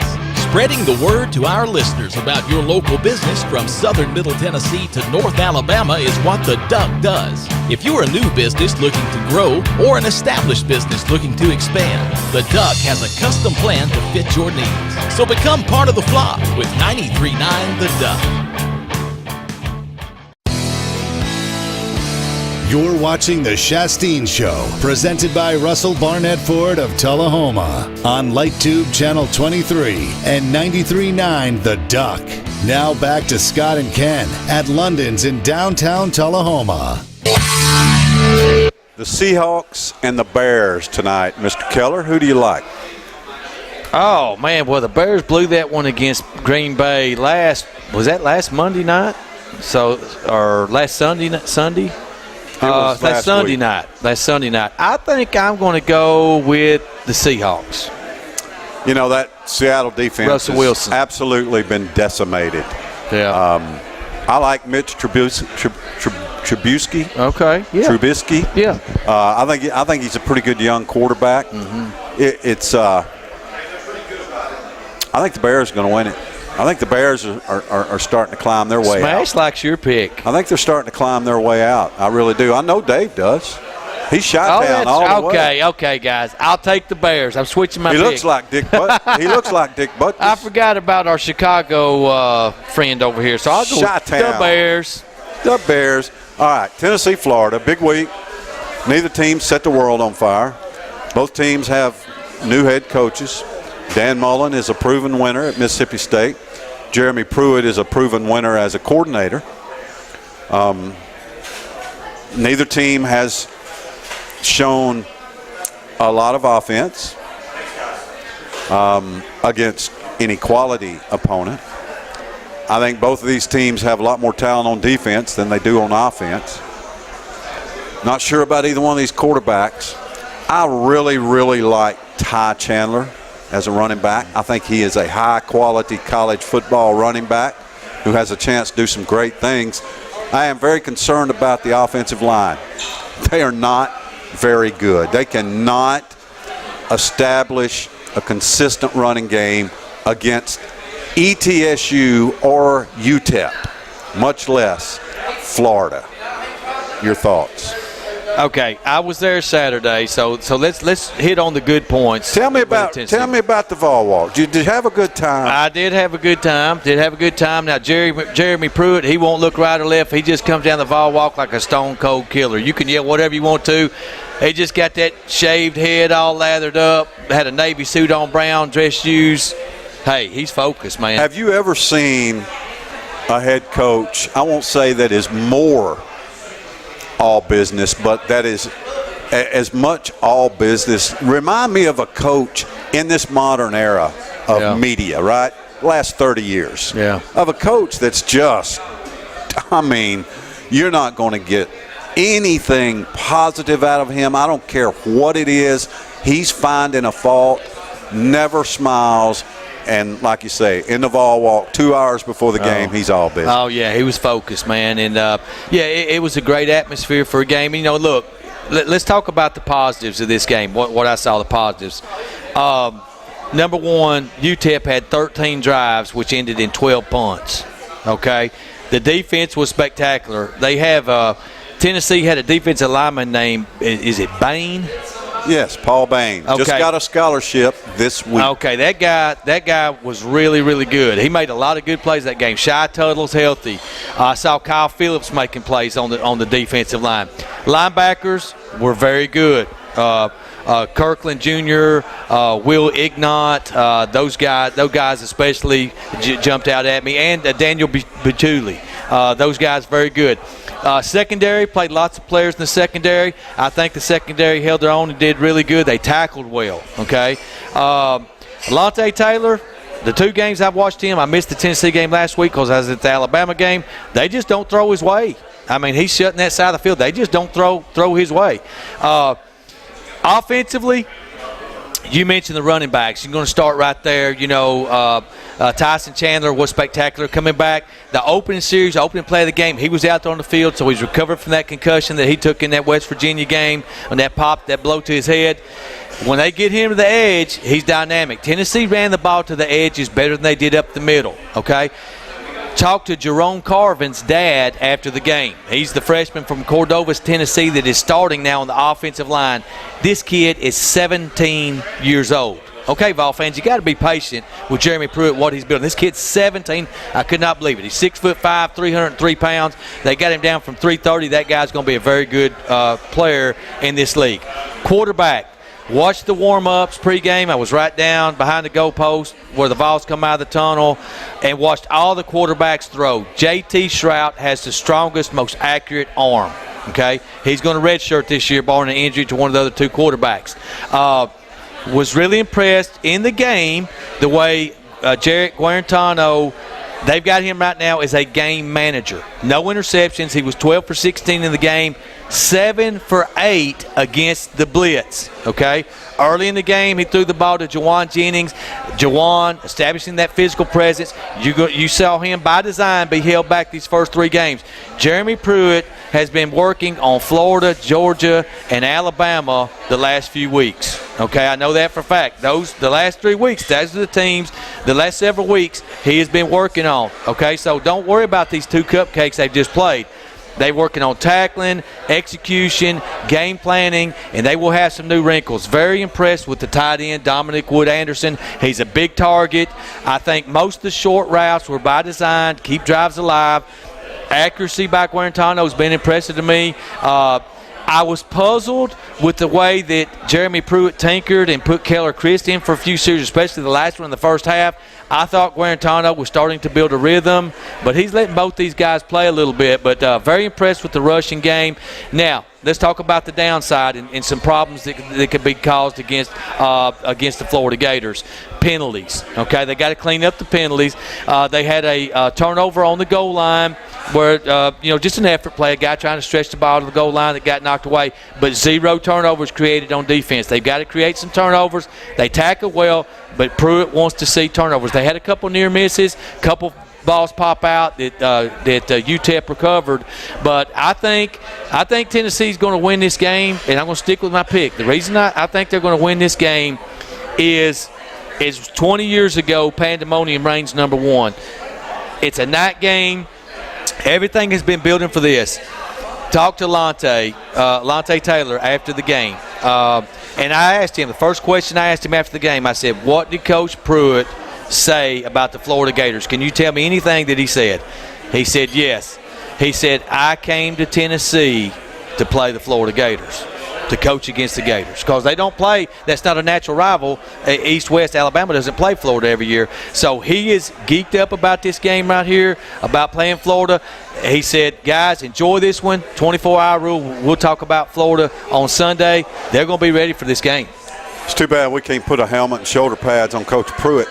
Spreading the word to our listeners about your local business from southern Middle Tennessee to North Alabama is what the Duck does. If you're a new business looking to grow or an established business looking to expand, the Duck has a custom plan to fit your needs. So become part of the flock with 93.9 The Duck. You're watching The Shasteen Show, presented by Russell Barnett Ford of Tullahoma on LightTube Channel 23 and 93.9 The Duck. Now back to Scott and Ken at London's in downtown Tullahoma. The Seahawks and the Bears tonight. Mr. Keller, who do you like? Oh, man, well, the Bears blew that one against Green Bay last Monday night? Or last Sunday? Last Sunday night. I think I'm going to go with the Seahawks. You know, that Seattle defense Russell has Wilson. absolutely been decimated. Yeah. I like Mitch Trubisky. Okay. Yeah. Trubisky. Yeah. I think he's a pretty good young quarterback. Mm-hmm. I think the Bears are going to win it. I think the Bears are starting to climb their way out. Smash likes your pick. I think they're starting to climb their way out. I really do. I know Dave does. He's shot down all the way. Okay, guys. I'll take the Bears. I'm switching my pick. He looks like Dick Butkus. I forgot about our Chicago friend over here, so I'll go with the Bears. The Bears. All right, Tennessee, Florida, big week. Neither team set the world on fire. Both teams have new head coaches. Dan Mullen is a proven winner at Mississippi State. Jeremy Pruitt is a proven winner as a coordinator. Neither team has shown a lot of offense against any quality opponent. I think both of these teams have a lot more talent on defense than they do on offense. Not sure about either one of these quarterbacks. I really, really like Ty Chandler as a running back. I think he is a high-quality college football running back who has a chance to do some great things. I am very concerned about the offensive line. They are not very good. They cannot establish a consistent running game against ETSU or UTEP, much less Florida. Your thoughts? Okay, I was there Saturday, so let's hit on the good points. Tell me about the Vol Walk. Did you have a good time? I did have a good time. Now Jeremy Pruitt, he won't look right or left. He just comes down the Vol Walk like a stone cold killer. You can yell whatever you want to. He just got that shaved head all lathered up. Had a navy suit on, brown dress shoes. Hey, he's focused, man. Have you ever seen a head coach? I won't say that is more all business, but that is as much all business. Remind me of a coach in this modern era of media, right? Last 30 years. Yeah. Of a coach that's just, I mean, you're not going to get anything positive out of him. I don't care what it is. He's finding a fault, never smiles, and like you say, in the ball walk 2 hours before the game, he's all busy. Oh, yeah, he was focused, man. And, it was a great atmosphere for a game. You know, look, let's talk about the positives of this game, what I saw, the positives. Number one, UTEP had 13 drives, which ended in 12 punts, okay? The defense was spectacular. They have Tennessee had a defensive lineman named, is it Bain? Yes, Paul Bain. Okay. Just got a scholarship this week. Okay, that guy was really, really good. He made a lot of good plays that game. Shy Tuttle's healthy. I saw Kyle Phillips making plays on the defensive line. Linebackers were very good. Kirkland Jr., Will Ignat, those guys especially jumped out at me, and Daniel Butuli. Those guys very good. Secondary, played lots of players in the secondary. I think the secondary held their own and did really good. They tackled well, okay? Alontae Taylor, the 2 games I've watched him, I missed the Tennessee game last week because I was at the Alabama game. They just don't throw his way. I mean, he's shutting that side of the field. They just don't throw his way. Offensively, you mentioned the running backs. You're going to start right there. You know, Tyson Chandler was spectacular coming back. The opening series, opening play of the game, he was out there on the field, so he's recovered from that concussion that he took in that West Virginia game and that pop, that blow to his head. When they get him to the edge, he's dynamic. Tennessee ran the ball to the edges better than they did up the middle, okay? Talked to Jerome Carvin's dad after the game. He's the freshman from Cordovas, Tennessee, that is starting now on the offensive line. This kid is 17 years old. Okay, Vol fans, you got to be patient with Jeremy Pruitt, what he's building. This kid's 17. I could not believe it. He's 6'5", 303 pounds. They got him down from 330. That guy's going to be a very good player in this league. Quarterback. Watched the warm-ups pregame. I was right down behind the goalpost where the Vols come out of the tunnel and watched all the quarterbacks throw. J.T. Shrout has the strongest, most accurate arm, okay? He's going to redshirt this year, barring an injury to one of the other 2 quarterbacks. Was really impressed in the game the way Jarrett Guarantano, they've got him right now as a game manager. No interceptions. He was 12 for 16 in the game. 7 for 8 against the blitz, okay? Early in the game, he threw the ball to Jawan Jennings. Jawan establishing that physical presence. You saw him by design be held back these first 3 games. Jeremy Pruitt has been working on Florida, Georgia, and Alabama the last few weeks, okay? I know that for a fact. The last 3 weeks, those are the teams, the last several weeks he has been working on, okay? So don't worry about these 2 cupcakes they've just played. They're working on tackling, execution, game planning, and they will have some new wrinkles. Very impressed with the tight end, Dominic Wood-Anderson. He's a big target. I think most of the short routes were by design to keep drives alive. Accuracy by Guarantano has been impressive to me. I was puzzled with the way that Jeremy Pruitt tinkered and put Keller Christ in for a few series, especially the last one in the first half. I thought Guarantano was starting to build a rhythm, but he's letting both these guys play a little bit. But very impressed with the rushing game. Now, let's talk about the downside and some problems that could be caused against the Florida Gators. Penalties, okay? They got to clean up the penalties. They had a turnover on the goal line where, just an effort play, a guy trying to stretch the ball to the goal line that got knocked away, but 0 turnovers created on defense. They've got to create some turnovers. They tackle well, but Pruitt wants to see turnovers. They had a couple near misses, couple balls pop out that UTEP recovered, but I think Tennessee's going to win this game, and I'm going to stick with my pick. The reason I think they're going to win this game is 20 years ago, Pandemonium reigns number 1. It's a night game. Everything has been building for this. Talked to Alontae Taylor after the game, and I asked him, the first question I asked him after the game, I said, what did Coach Pruitt say about the Florida Gators? Can you tell me anything that he said? He said yes. He said, I came to Tennessee to play the Florida Gators, to coach against the Gators, because they don't play. That's not a natural rival. East-West Alabama doesn't play Florida every year. So he is geeked up about this game right here, about playing Florida. He said, guys, enjoy this one. 24-hour rule. We'll talk about Florida on Sunday. They're going to be ready for this game. It's too bad we can't put a helmet and shoulder pads on Coach Pruitt.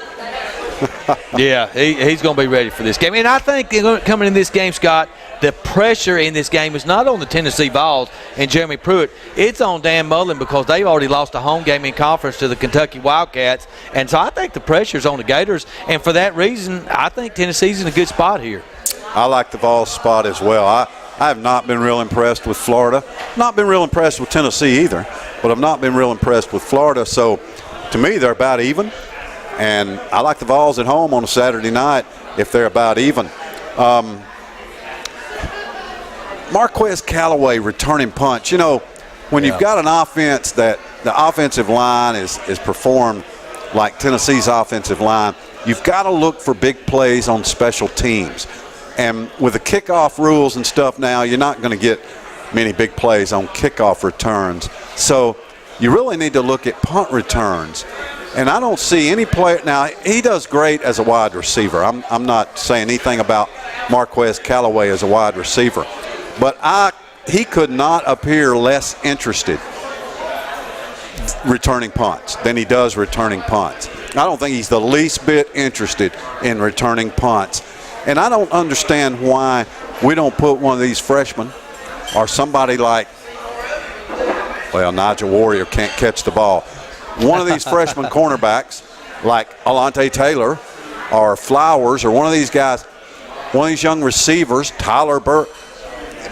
Yeah, he's going to be ready for this game. And I think coming in this game, Scott, the pressure in this game is not on the Tennessee Vols and Jeremy Pruitt. It's on Dan Mullen because they've already lost a home game in conference to the Kentucky Wildcats. And so I think the pressure's on the Gators. And for that reason, I think Tennessee's in a good spot here. I like the Vols spot as well. I have not been real impressed with Florida. Not been real impressed with Tennessee either, but I've not been real impressed with Florida. So to me, they're about even. And I like the Vols at home on a Saturday night if they're about even. Marquez Callaway returning punch. You know, when you've got an offense that the offensive line is performed like Tennessee's offensive line, you've got to look for big plays on special teams. And with the kickoff rules and stuff now, you're not going to get many big plays on kickoff returns. So you really need to look at punt returns. And I don't see any player. Now, he does great as a wide receiver. I'm not saying anything about Marquez Callaway as a wide receiver. But he could not appear less interested returning punts than he does returning punts. I don't think he's the least bit interested in returning punts. And I don't understand why we don't put one of these freshmen or somebody like, well, Nigel Warrior can't catch the ball. One of these freshman cornerbacks like Alante Taylor or Flowers or one of these guys, one of these young receivers, Tyler Burke,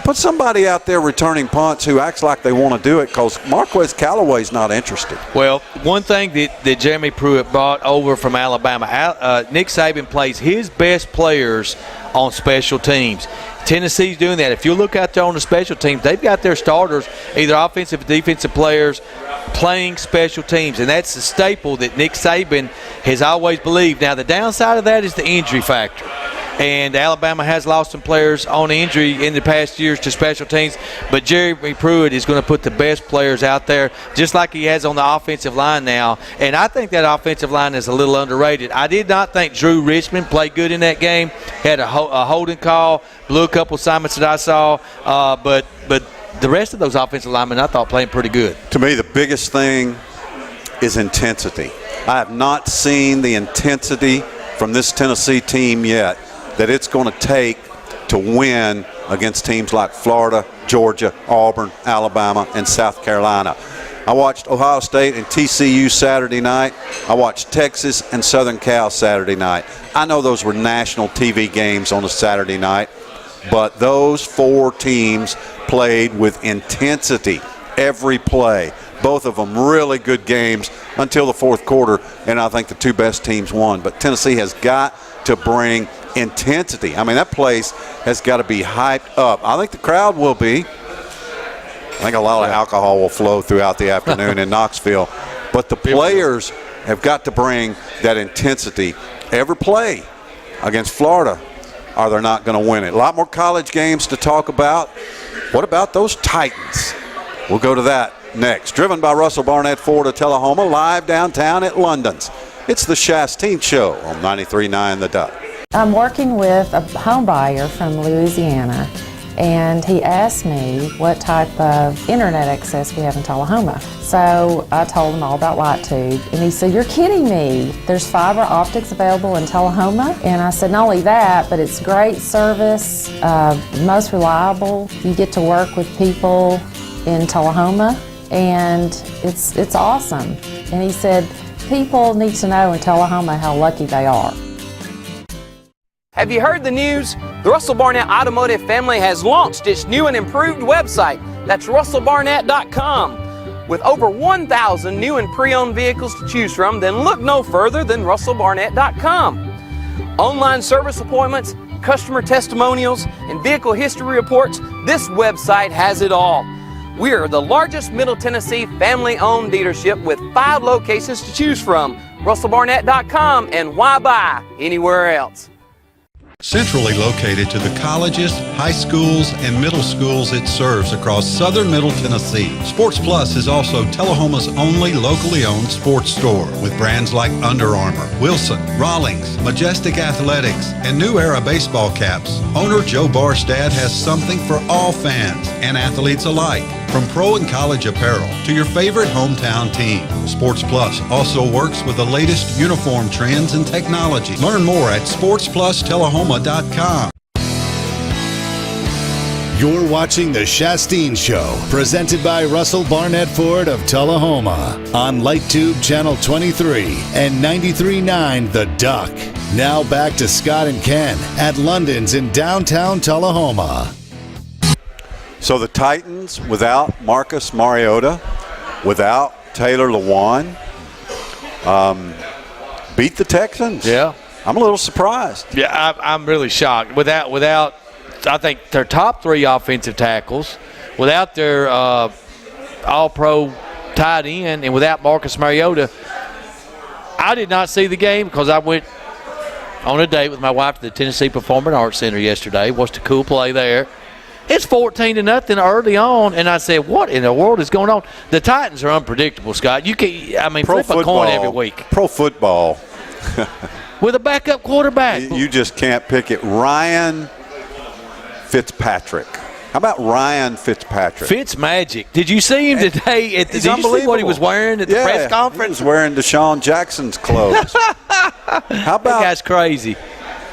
put somebody out there returning punts who acts like they want to do it because Marquez Callaway's not interested. Well, one thing that Jeremy Pruitt brought over from Alabama, Nick Saban plays his best players on special teams. Tennessee's doing that. If you look out there on the special teams, they've got their starters, either offensive or defensive players, playing special teams, and that's the staple that Nick Saban has always believed. Now, the downside of that is the injury factor. And Alabama has lost some players on injury in the past years to special teams, but Jeremy Pruitt is going to put the best players out there, just like he has on the offensive line now. And I think that offensive line is a little underrated. I did not think Drew Richmond played good in that game. Had a holding call, blew a couple assignments that I saw, but the rest of those offensive linemen I thought playing pretty good. To me, the biggest thing is intensity. I have not seen the intensity from this Tennessee team yet that it's going to take to win against teams like Florida, Georgia, Auburn, Alabama, and South Carolina. I watched Ohio State and TCU Saturday night. I watched Texas and Southern Cal Saturday night. I know those were national TV games on a Saturday night, but those four teams played with intensity every play. Both of them really good games until the fourth quarter, and I think the two best teams won. But Tennessee has got to bring intensity. I mean, that place has got to be hyped up. I think the crowd will be. I think a lot of alcohol will flow throughout the afternoon in Knoxville. But the players have got to bring that intensity every play against Florida, or they're not going to win it. A lot more college games to talk about. What about those Titans? We'll go to that next. Driven by Russell Barnett Ford of Tullahoma, live downtown at London's. It's the Shasteen Show on 93.9 The Duck. I'm working with a home buyer from Louisiana, and he asked me what type of internet access we have in Tullahoma. So I told him all about LightTube, and he said, "You're kidding me. There's fiber optics available in Tullahoma?" And I said, "Not only that, but it's great service, most reliable. You get to work with people in Tullahoma, and it's awesome." And he said, "People need to know in Tullahoma how lucky they are." Have you heard the news? The Russell Barnett Automotive family has launched its new and improved website. That's russellbarnett.com. With over 1,000 new and pre-owned vehicles to choose from, then look no further than russellbarnett.com. Online service appointments, customer testimonials, and vehicle history reports, this website has it all. We're the largest Middle Tennessee family-owned dealership with 5 locations to choose from. russellbarnett.com, and why buy anywhere else? Centrally located to the colleges, high schools, and middle schools it serves across southern Middle Tennessee, Sports Plus is also Tullahoma's only locally owned sports store with brands like Under Armour, Wilson, Rawlings, Majestic Athletics, and New Era baseball caps. Owner Joe Barstad has something for all fans and athletes alike. From pro and college apparel to your favorite hometown team, Sports Plus also works with the latest uniform trends and technology. Learn more at sportsplustellahoma.com. You're watching The Shasteen Show, presented by Russell Barnett Ford of Tullahoma on LightTube Channel 23 and 93.9 The Duck. Now back to Scott and Ken at London's in downtown Tullahoma. So the Titans, without Marcus Mariota, without Taylor Lewan, beat the Texans. Yeah. I'm a little surprised. Yeah, I'm really shocked. Without, I think, their top 3 offensive tackles, without their all-pro tight end, and without Marcus Mariota, I did not see the game because I went on a date with my wife to the Tennessee Performing Arts Center yesterday. Watched a cool play there. It's 14-0 early on, and I said, "What in the world is going on?" The Titans are unpredictable, Scott. You can, flip a coin every week. Pro football. With a backup quarterback. You just can't pick it. Ryan Fitzpatrick. How about Ryan Fitzpatrick? Fitzmagic. Did you see him today? Did you see what he was wearing at the press conference? He was wearing Deshaun Jackson's clothes. How about that guy's crazy.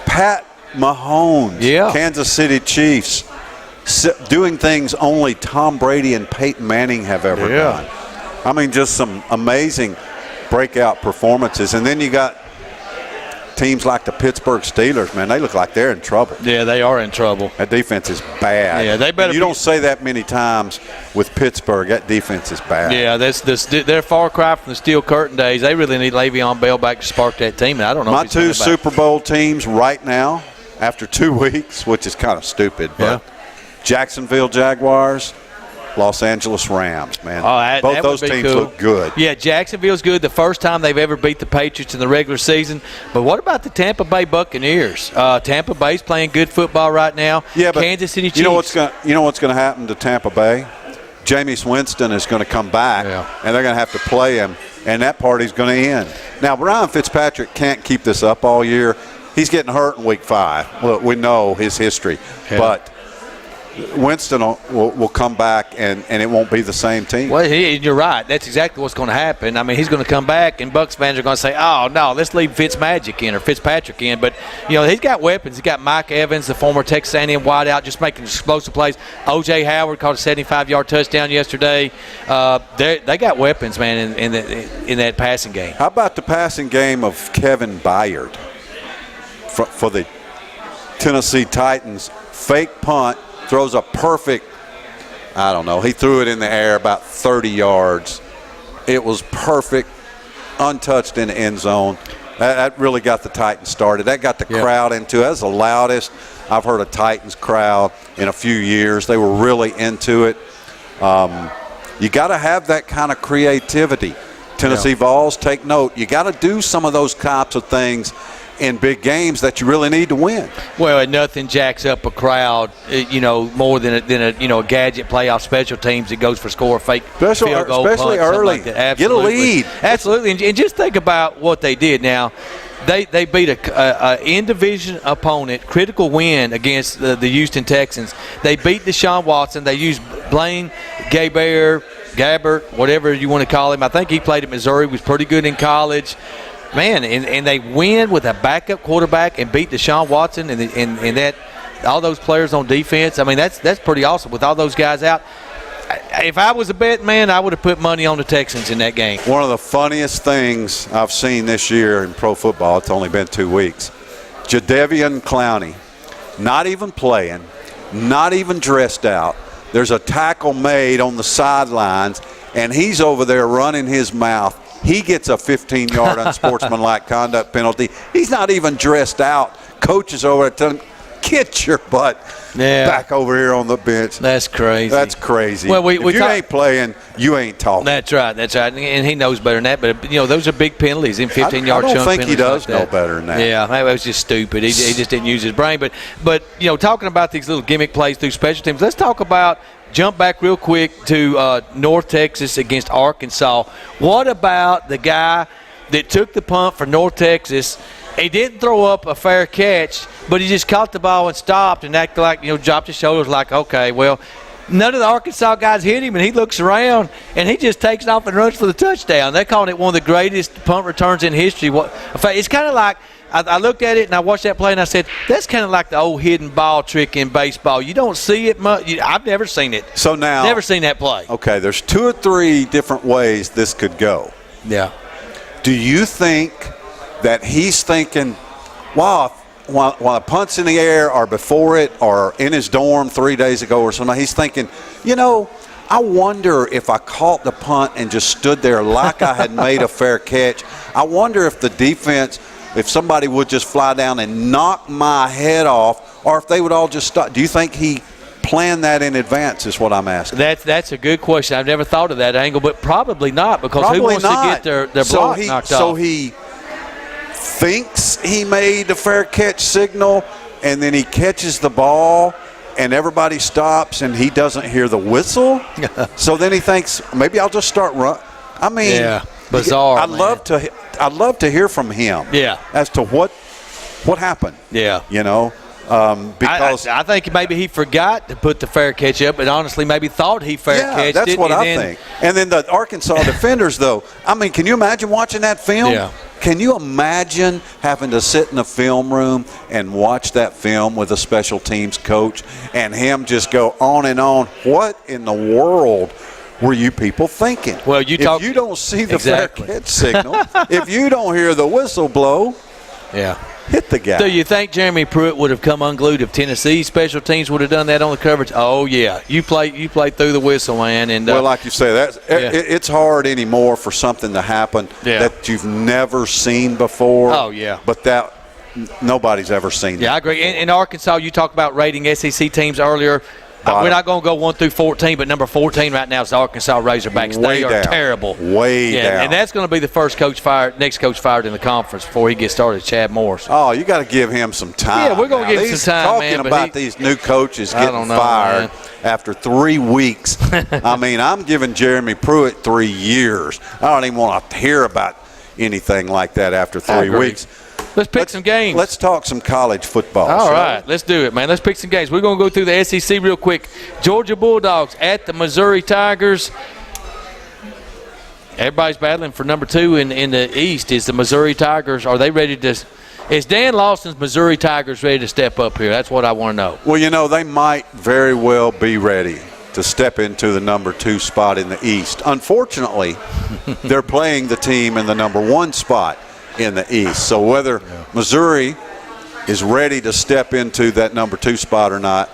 Pat Mahomes, Kansas City Chiefs, doing things only Tom Brady and Peyton Manning have ever done. I mean, just some amazing breakout performances. And then you got teams like the Pittsburgh Steelers, man, they look like they're in trouble. Yeah, they are in trouble. That defense is bad. Yeah, they better. You don't say that many times with Pittsburgh. That defense is bad. Yeah, they're far cry from the Steel Curtain days. They really need Le'Veon Bell back to spark that team. And I don't know. My 2 Super Bowl teams right now, after 2 weeks, which is kind of stupid, but Jacksonville Jaguars, Los Angeles Rams, man. Both those teams look good. Yeah, Jacksonville's good. The first time they've ever beat the Patriots in the regular season. But what about the Tampa Bay Buccaneers? Tampa Bay's playing good football right now. Yeah, but Kansas City Chiefs. You know what's going to happen to Tampa Bay? Jameis Winston is going to come back, and they're going to have to play him, and that party's going to end. Now, Ryan Fitzpatrick can't keep this up all year. He's getting hurt in Week 5. Well, we know his history, but Winston will come back, and it won't be the same team. Well, you're right. That's exactly what's going to happen. I mean, he's going to come back, and Bucs fans are going to say, "Oh no, let's leave Fitzpatrick in." But he's got weapons. He's got Mike Evans, the former Texas A&M wideout, just making explosive plays. O.J. Howard caught a 75-yard touchdown yesterday. They got weapons, man, in that passing game. How about the passing game of Kevin Byard for the Tennessee Titans? Fake punt. Throws a perfect, he threw it in the air about 30 yards. It was perfect, untouched in the end zone. That really got the Titans started. That got the crowd into it. That was the loudest I've heard a Titans crowd in a few years. They were really into it. You got to have that kind of creativity. Tennessee Vols, take note. You got to do some of those types of things in big games that you really need to win. Well, and nothing jacks up a crowd, more than a gadget playoff special teams that goes for score, fake field goal, especially punt, early. Like that. Get a lead. Absolutely, and just think about what they did. Now, they beat a in-division opponent, critical win against the Houston Texans. They beat Deshaun Watson. They used Blaine Gabbert, whatever you want to call him. I think he played at Missouri, was pretty good in college. Man, and they win with a backup quarterback and beat Deshaun Watson and that all those players on defense. I mean, that's pretty awesome with all those guys out. If I was a betting man, I would have put money on the Texans in that game. One of the funniest things I've seen this year in pro football, it's only been 2 weeks, Jadeveon Clowney, not even playing, not even dressed out. There's a tackle made on the sidelines, and he's over there running his mouth. He gets a 15-yard unsportsmanlike conduct penalty. He's not even dressed out. Coach is over there telling him, Get your butt back over here on the bench. That's crazy. That's crazy. Well, if you ain't playing, you ain't talking. That's right. And he knows better than that. But, those are big penalties, in 15-yard chunk penalties. I don't think he does like know better than that. Yeah, that was just stupid. He just didn't use his brain. But talking about these little gimmick plays through special teams, let's talk about jump back real quick to North Texas against Arkansas. What about the guy that took the punt for North Texas? He didn't throw up a fair catch, but he just caught the ball and stopped and acted like, dropped his shoulders like, okay, well, none of the Arkansas guys hit him, and he looks around, and he just takes off and runs for the touchdown. They're calling it one of the greatest punt returns in history. It's kind of like, I looked at it, and I watched that play, and I said, that's kind of like the old hidden ball trick in baseball. You don't see it much. I've never seen it. So now. Never seen that play. Okay, there's 2 or 3 different ways this could go. Yeah. Do you think that he's thinking, wow, while the punt's in the air or before it or in his dorm 3 days ago or something, he's thinking, I wonder if I caught the punt and just stood there like I had made a fair catch. I wonder if the defense, if somebody would just fly down and knock my head off, or if they would all just stop. Do you think he planned that in advance is what I'm asking? That's a good question. I've never thought of that angle, but probably not, because who wants to get their block knocked off? So he thinks he made the fair catch signal, and then he catches the ball, and everybody stops, and he doesn't hear the whistle. So then he thinks, maybe I'll just start running. I mean, yeah, bizarre. I'd love to hear from him. Yeah, as to what happened. Yeah, because I think maybe he forgot to put the fair catch up, and honestly maybe thought he catched it. That's what I think. And then the Arkansas defenders, though, I mean, can you imagine watching that film? Yeah. Can you imagine having to sit in a film room and watch that film with a special teams coach and him just go on and on? What in the world were you people thinking? Well, if you don't see the fair catch signal, if you don't hear the whistle blow, hit the guy. Do you think Jeremy Pruitt would have come unglued if Tennessee special teams would have done that on the coverage? Oh yeah, you play through the whistle, man. And well, like you say, it's hard anymore for something to happen that you've never seen before. Oh yeah, but that nobody's ever seen. Yeah, I agree. In Arkansas, you talked about rating SEC teams earlier. We're not going to go 1 through 14, but number 14 right now is the Arkansas Razorbacks. They are terrible. Way down. And that's going to be the next coach fired in the conference before he gets started, Chad Morris. Oh, you got to give him some time. Yeah, we're going to give him some time, man. Talking about these new coaches getting fired after 3 weeks. I mean, I'm giving Jeremy Pruitt 3 years. I don't even want to hear about anything like that after 3 weeks. Let's pick some games. Let's talk some college football. All right, let's do it, man. Let's pick some games. We're going to go through the SEC real quick. Georgia Bulldogs at the Missouri Tigers. Everybody's battling for number 2 in the East. Is the Missouri Tigers, are they ready to – is Dan Lawson's Missouri Tigers ready to step up here? That's what I want to know. Well, they might very well be ready to step into the number 2 spot in the East. Unfortunately, they're playing the team in the number 1 spot in the East. So whether Missouri is ready to step into that number 2 spot or not,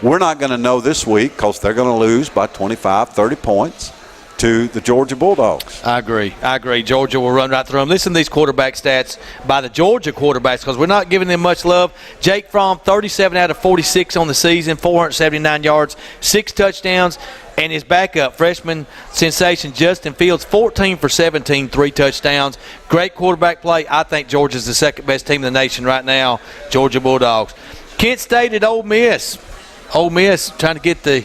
we're not going to know this week because they're going to lose by 25, 30 points to the Georgia Bulldogs. I agree. Georgia will run right through them. Listen to these quarterback stats by the Georgia quarterbacks because we're not giving them much love. Jake Fromm, 37 out of 46 on the season, 479 yards, 6 touchdowns. And his backup, freshman sensation Justin Fields, 14 for 17, 3 touchdowns. Great quarterback play. I think Georgia's the second best team in the nation right now, Georgia Bulldogs. Kent State at Ole Miss. Ole Miss trying to get the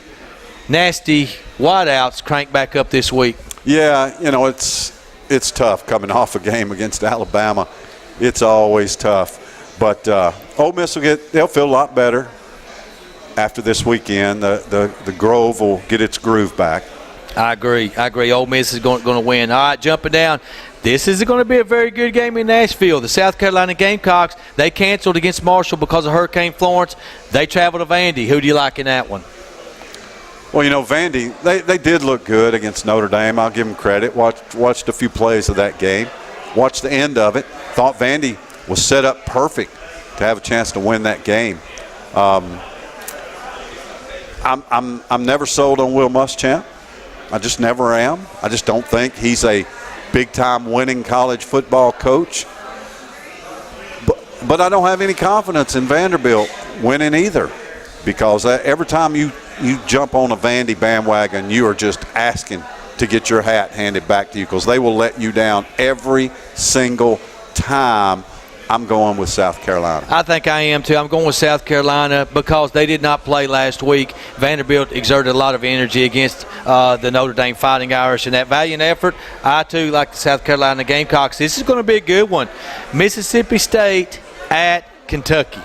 nasty wideouts cranked back up this week. Yeah, it's tough coming off a game against Alabama. It's always tough. But Ole Miss they'll feel a lot better after this weekend. The Grove will get its groove back. I agree. Ole Miss is going to win. All right, jumping down. This is going to be a very good game in Nashville. The South Carolina Gamecocks, they canceled against Marshall because of Hurricane Florence. They travel to Vandy. Who do you like in that one? Well, Vandy, they did look good against Notre Dame. I'll give them credit. Watched a few plays of that game. Watched the end of it. Thought Vandy was set up perfect to have a chance to win that game. I'm never sold on Will Muschamp. I just never am. I just don't think he's a big-time winning college football coach. But I don't have any confidence in Vanderbilt winning either, because every time you jump on a Vandy bandwagon, you are just asking to get your hat handed back to you, because they will let you down every single time. I'm going with South Carolina. I think I am too. I'm going with South Carolina because they did not play last week. Vanderbilt exerted a lot of energy against the Notre Dame Fighting Irish in that valiant effort. I too like the South Carolina Gamecocks. This is going to be a good one. Mississippi State at Kentucky.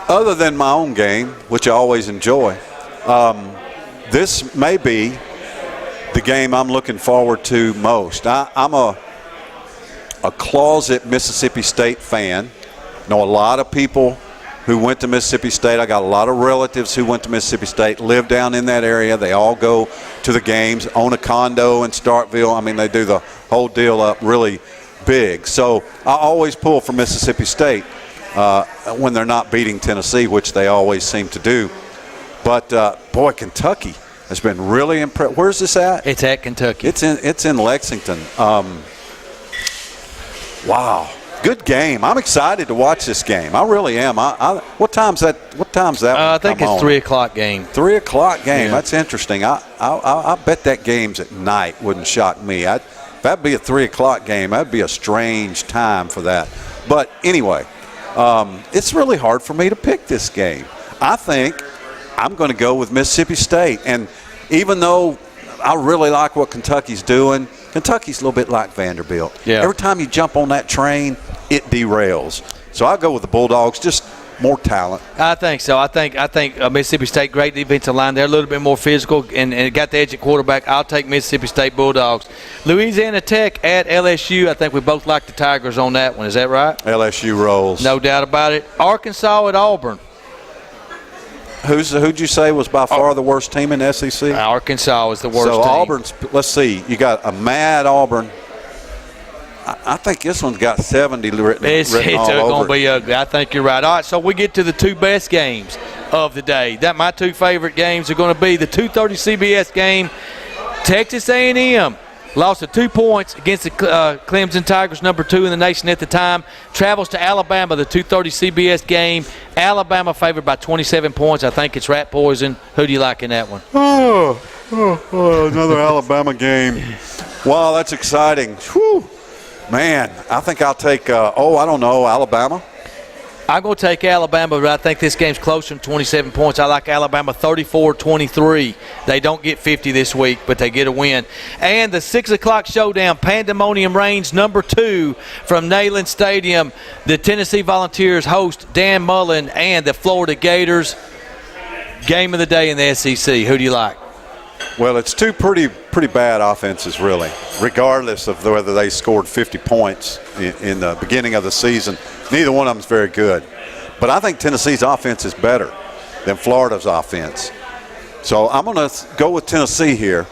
Other than my own game, which I always enjoy, this may be the game I'm looking forward to most. I'm a closet Mississippi State fan. Know a lot of people who went to Mississippi State. I got a lot of relatives who went to Mississippi State, live down in that area. They all go to the games, own a condo in Starkville. I mean, they do the whole deal up really big. So I always pull for Mississippi State when they're not beating Tennessee, which they always seem to do. But, boy, Kentucky has been really impressive. Where's this at? It's at Kentucky. It's in Lexington. Wow, good game. I'm excited to watch this game. I really am. What time's that? I think it's 3 o'clock game. 3 o'clock game. Yeah. That's interesting. I bet that game's at night. Wouldn't shock me. If that'd be a 3 o'clock game, that'd be a strange time for that. But anyway, it's really hard for me to pick this game. I think I'm going to go with Mississippi State. And even though I really like what Kentucky's doing, Kentucky's a little bit like Vanderbilt. Yeah. Every time you jump on that train, it derails. So I'll go with the Bulldogs, just more talent. I think so. I think Mississippi State, great defensive line. They're a little bit more physical and got the edge at quarterback. I'll take Mississippi State Bulldogs. Louisiana Tech at LSU. I think we both like the Tigers on that one. Is that right? LSU rolls. No doubt about it. Arkansas at Auburn. Who'd you say was by far the worst team in the SEC? Arkansas is the worst so team. Auburn's, let's see, you got a mad Auburn. I think this one's got 70 written It's all going over to be ugly. I think you're right. All right, so we get to the two best games of the day. My two favorite games are going to be the 2:30 CBS game. Texas A&M lost to 2 points against the Clemson Tigers, number 2 in the nation at the time. Travels to Alabama, the 2:30 CBS game. Alabama favored by 27 points. I think it's rat poison. Who do you like in that one? Another Alabama game. Wow, that's exciting. Whew. Man, I think I'll take, I don't know, Alabama. I'm going to take Alabama, but I think this game's closer than 27 points. I like Alabama 34-23. They don't get 50 this week, but they get a win. And the 6 o'clock showdown, Pandemonium Reigns, number 2 from Neyland Stadium. The Tennessee Volunteers host Dan Mullen and the Florida Gators. Game of the day in the SEC. Who do you like? Well, it's two pretty bad offenses, really, regardless of whether they scored 50 points in the beginning of the season. Neither one of them is very good. But I think Tennessee's offense is better than Florida's offense. So I'm going to go with Tennessee here,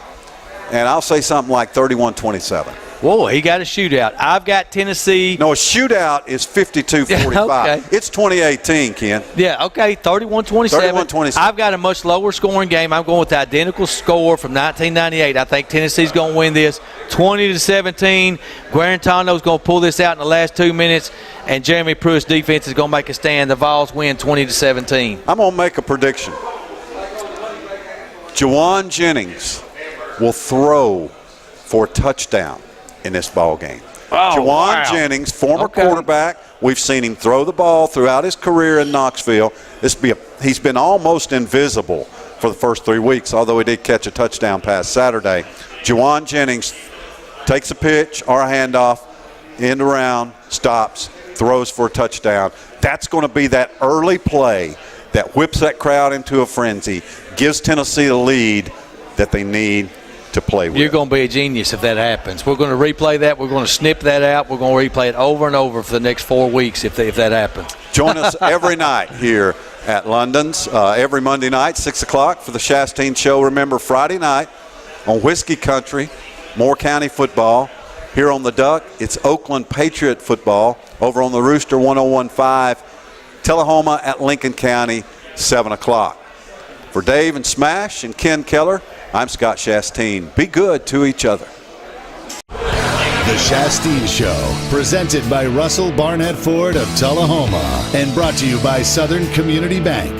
and I'll say something like 31-27. Whoa, he got a shootout. I've got Tennessee. No, a shootout is 52-45. Okay. It's 2018, Ken. Yeah, okay, 31-27. 31-27. I've got a much lower scoring game. I'm going with the identical score from 1998. I think Tennessee's going to win this 20-17. Guarantano's going to pull this out in the last 2 minutes, and Jeremy Pruitt's defense is going to make a stand. The Vols win 20-17. I'm going to make a prediction. Juwan Jennings will throw for a touchdown in this ball game. Juwan Jennings, former quarterback. We've seen him throw the ball throughout his career in Knoxville. He's been almost invisible for the first 3 weeks, although he did catch a touchdown pass Saturday. Juwan Jennings takes a pitch or a handoff, end around, stops, throws for a touchdown. That's going to be that early play that whips that crowd into a frenzy, gives Tennessee the lead that they need to play with. You're going to be a genius if that happens. We're going to replay that. We're going to snip that out. We're going to replay it over and over for the next 4 weeks if that happens. Join us every night here at London's, every Monday night, 6 o'clock for the Shasteen Show. Remember, Friday night on Whiskey Country, Moore County football. Here on the Duck, it's Oakland Patriot football. Over on the Rooster, 101.5. Tullahoma at Lincoln County, 7 o'clock. For Dave and Smash and Ken Keller, I'm Scott Shasteen. Be good to each other. The Shasteen Show, presented by Russell Barnett Ford of Tullahoma and brought to you by Southern Community Bank,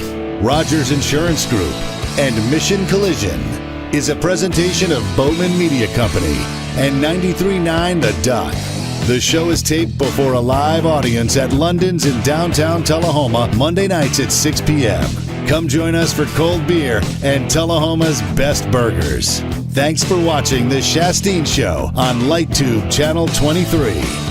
Rogers Insurance Group, and Mission Collision, is a presentation of Bowman Media Company and 93.9 The Duck. The show is taped before a live audience at London's in downtown Tullahoma, Monday nights at 6 p.m. Come join us for cold beer and Tullahoma's best burgers. Thanks for watching The Shasteen Show on LightTube Channel 23.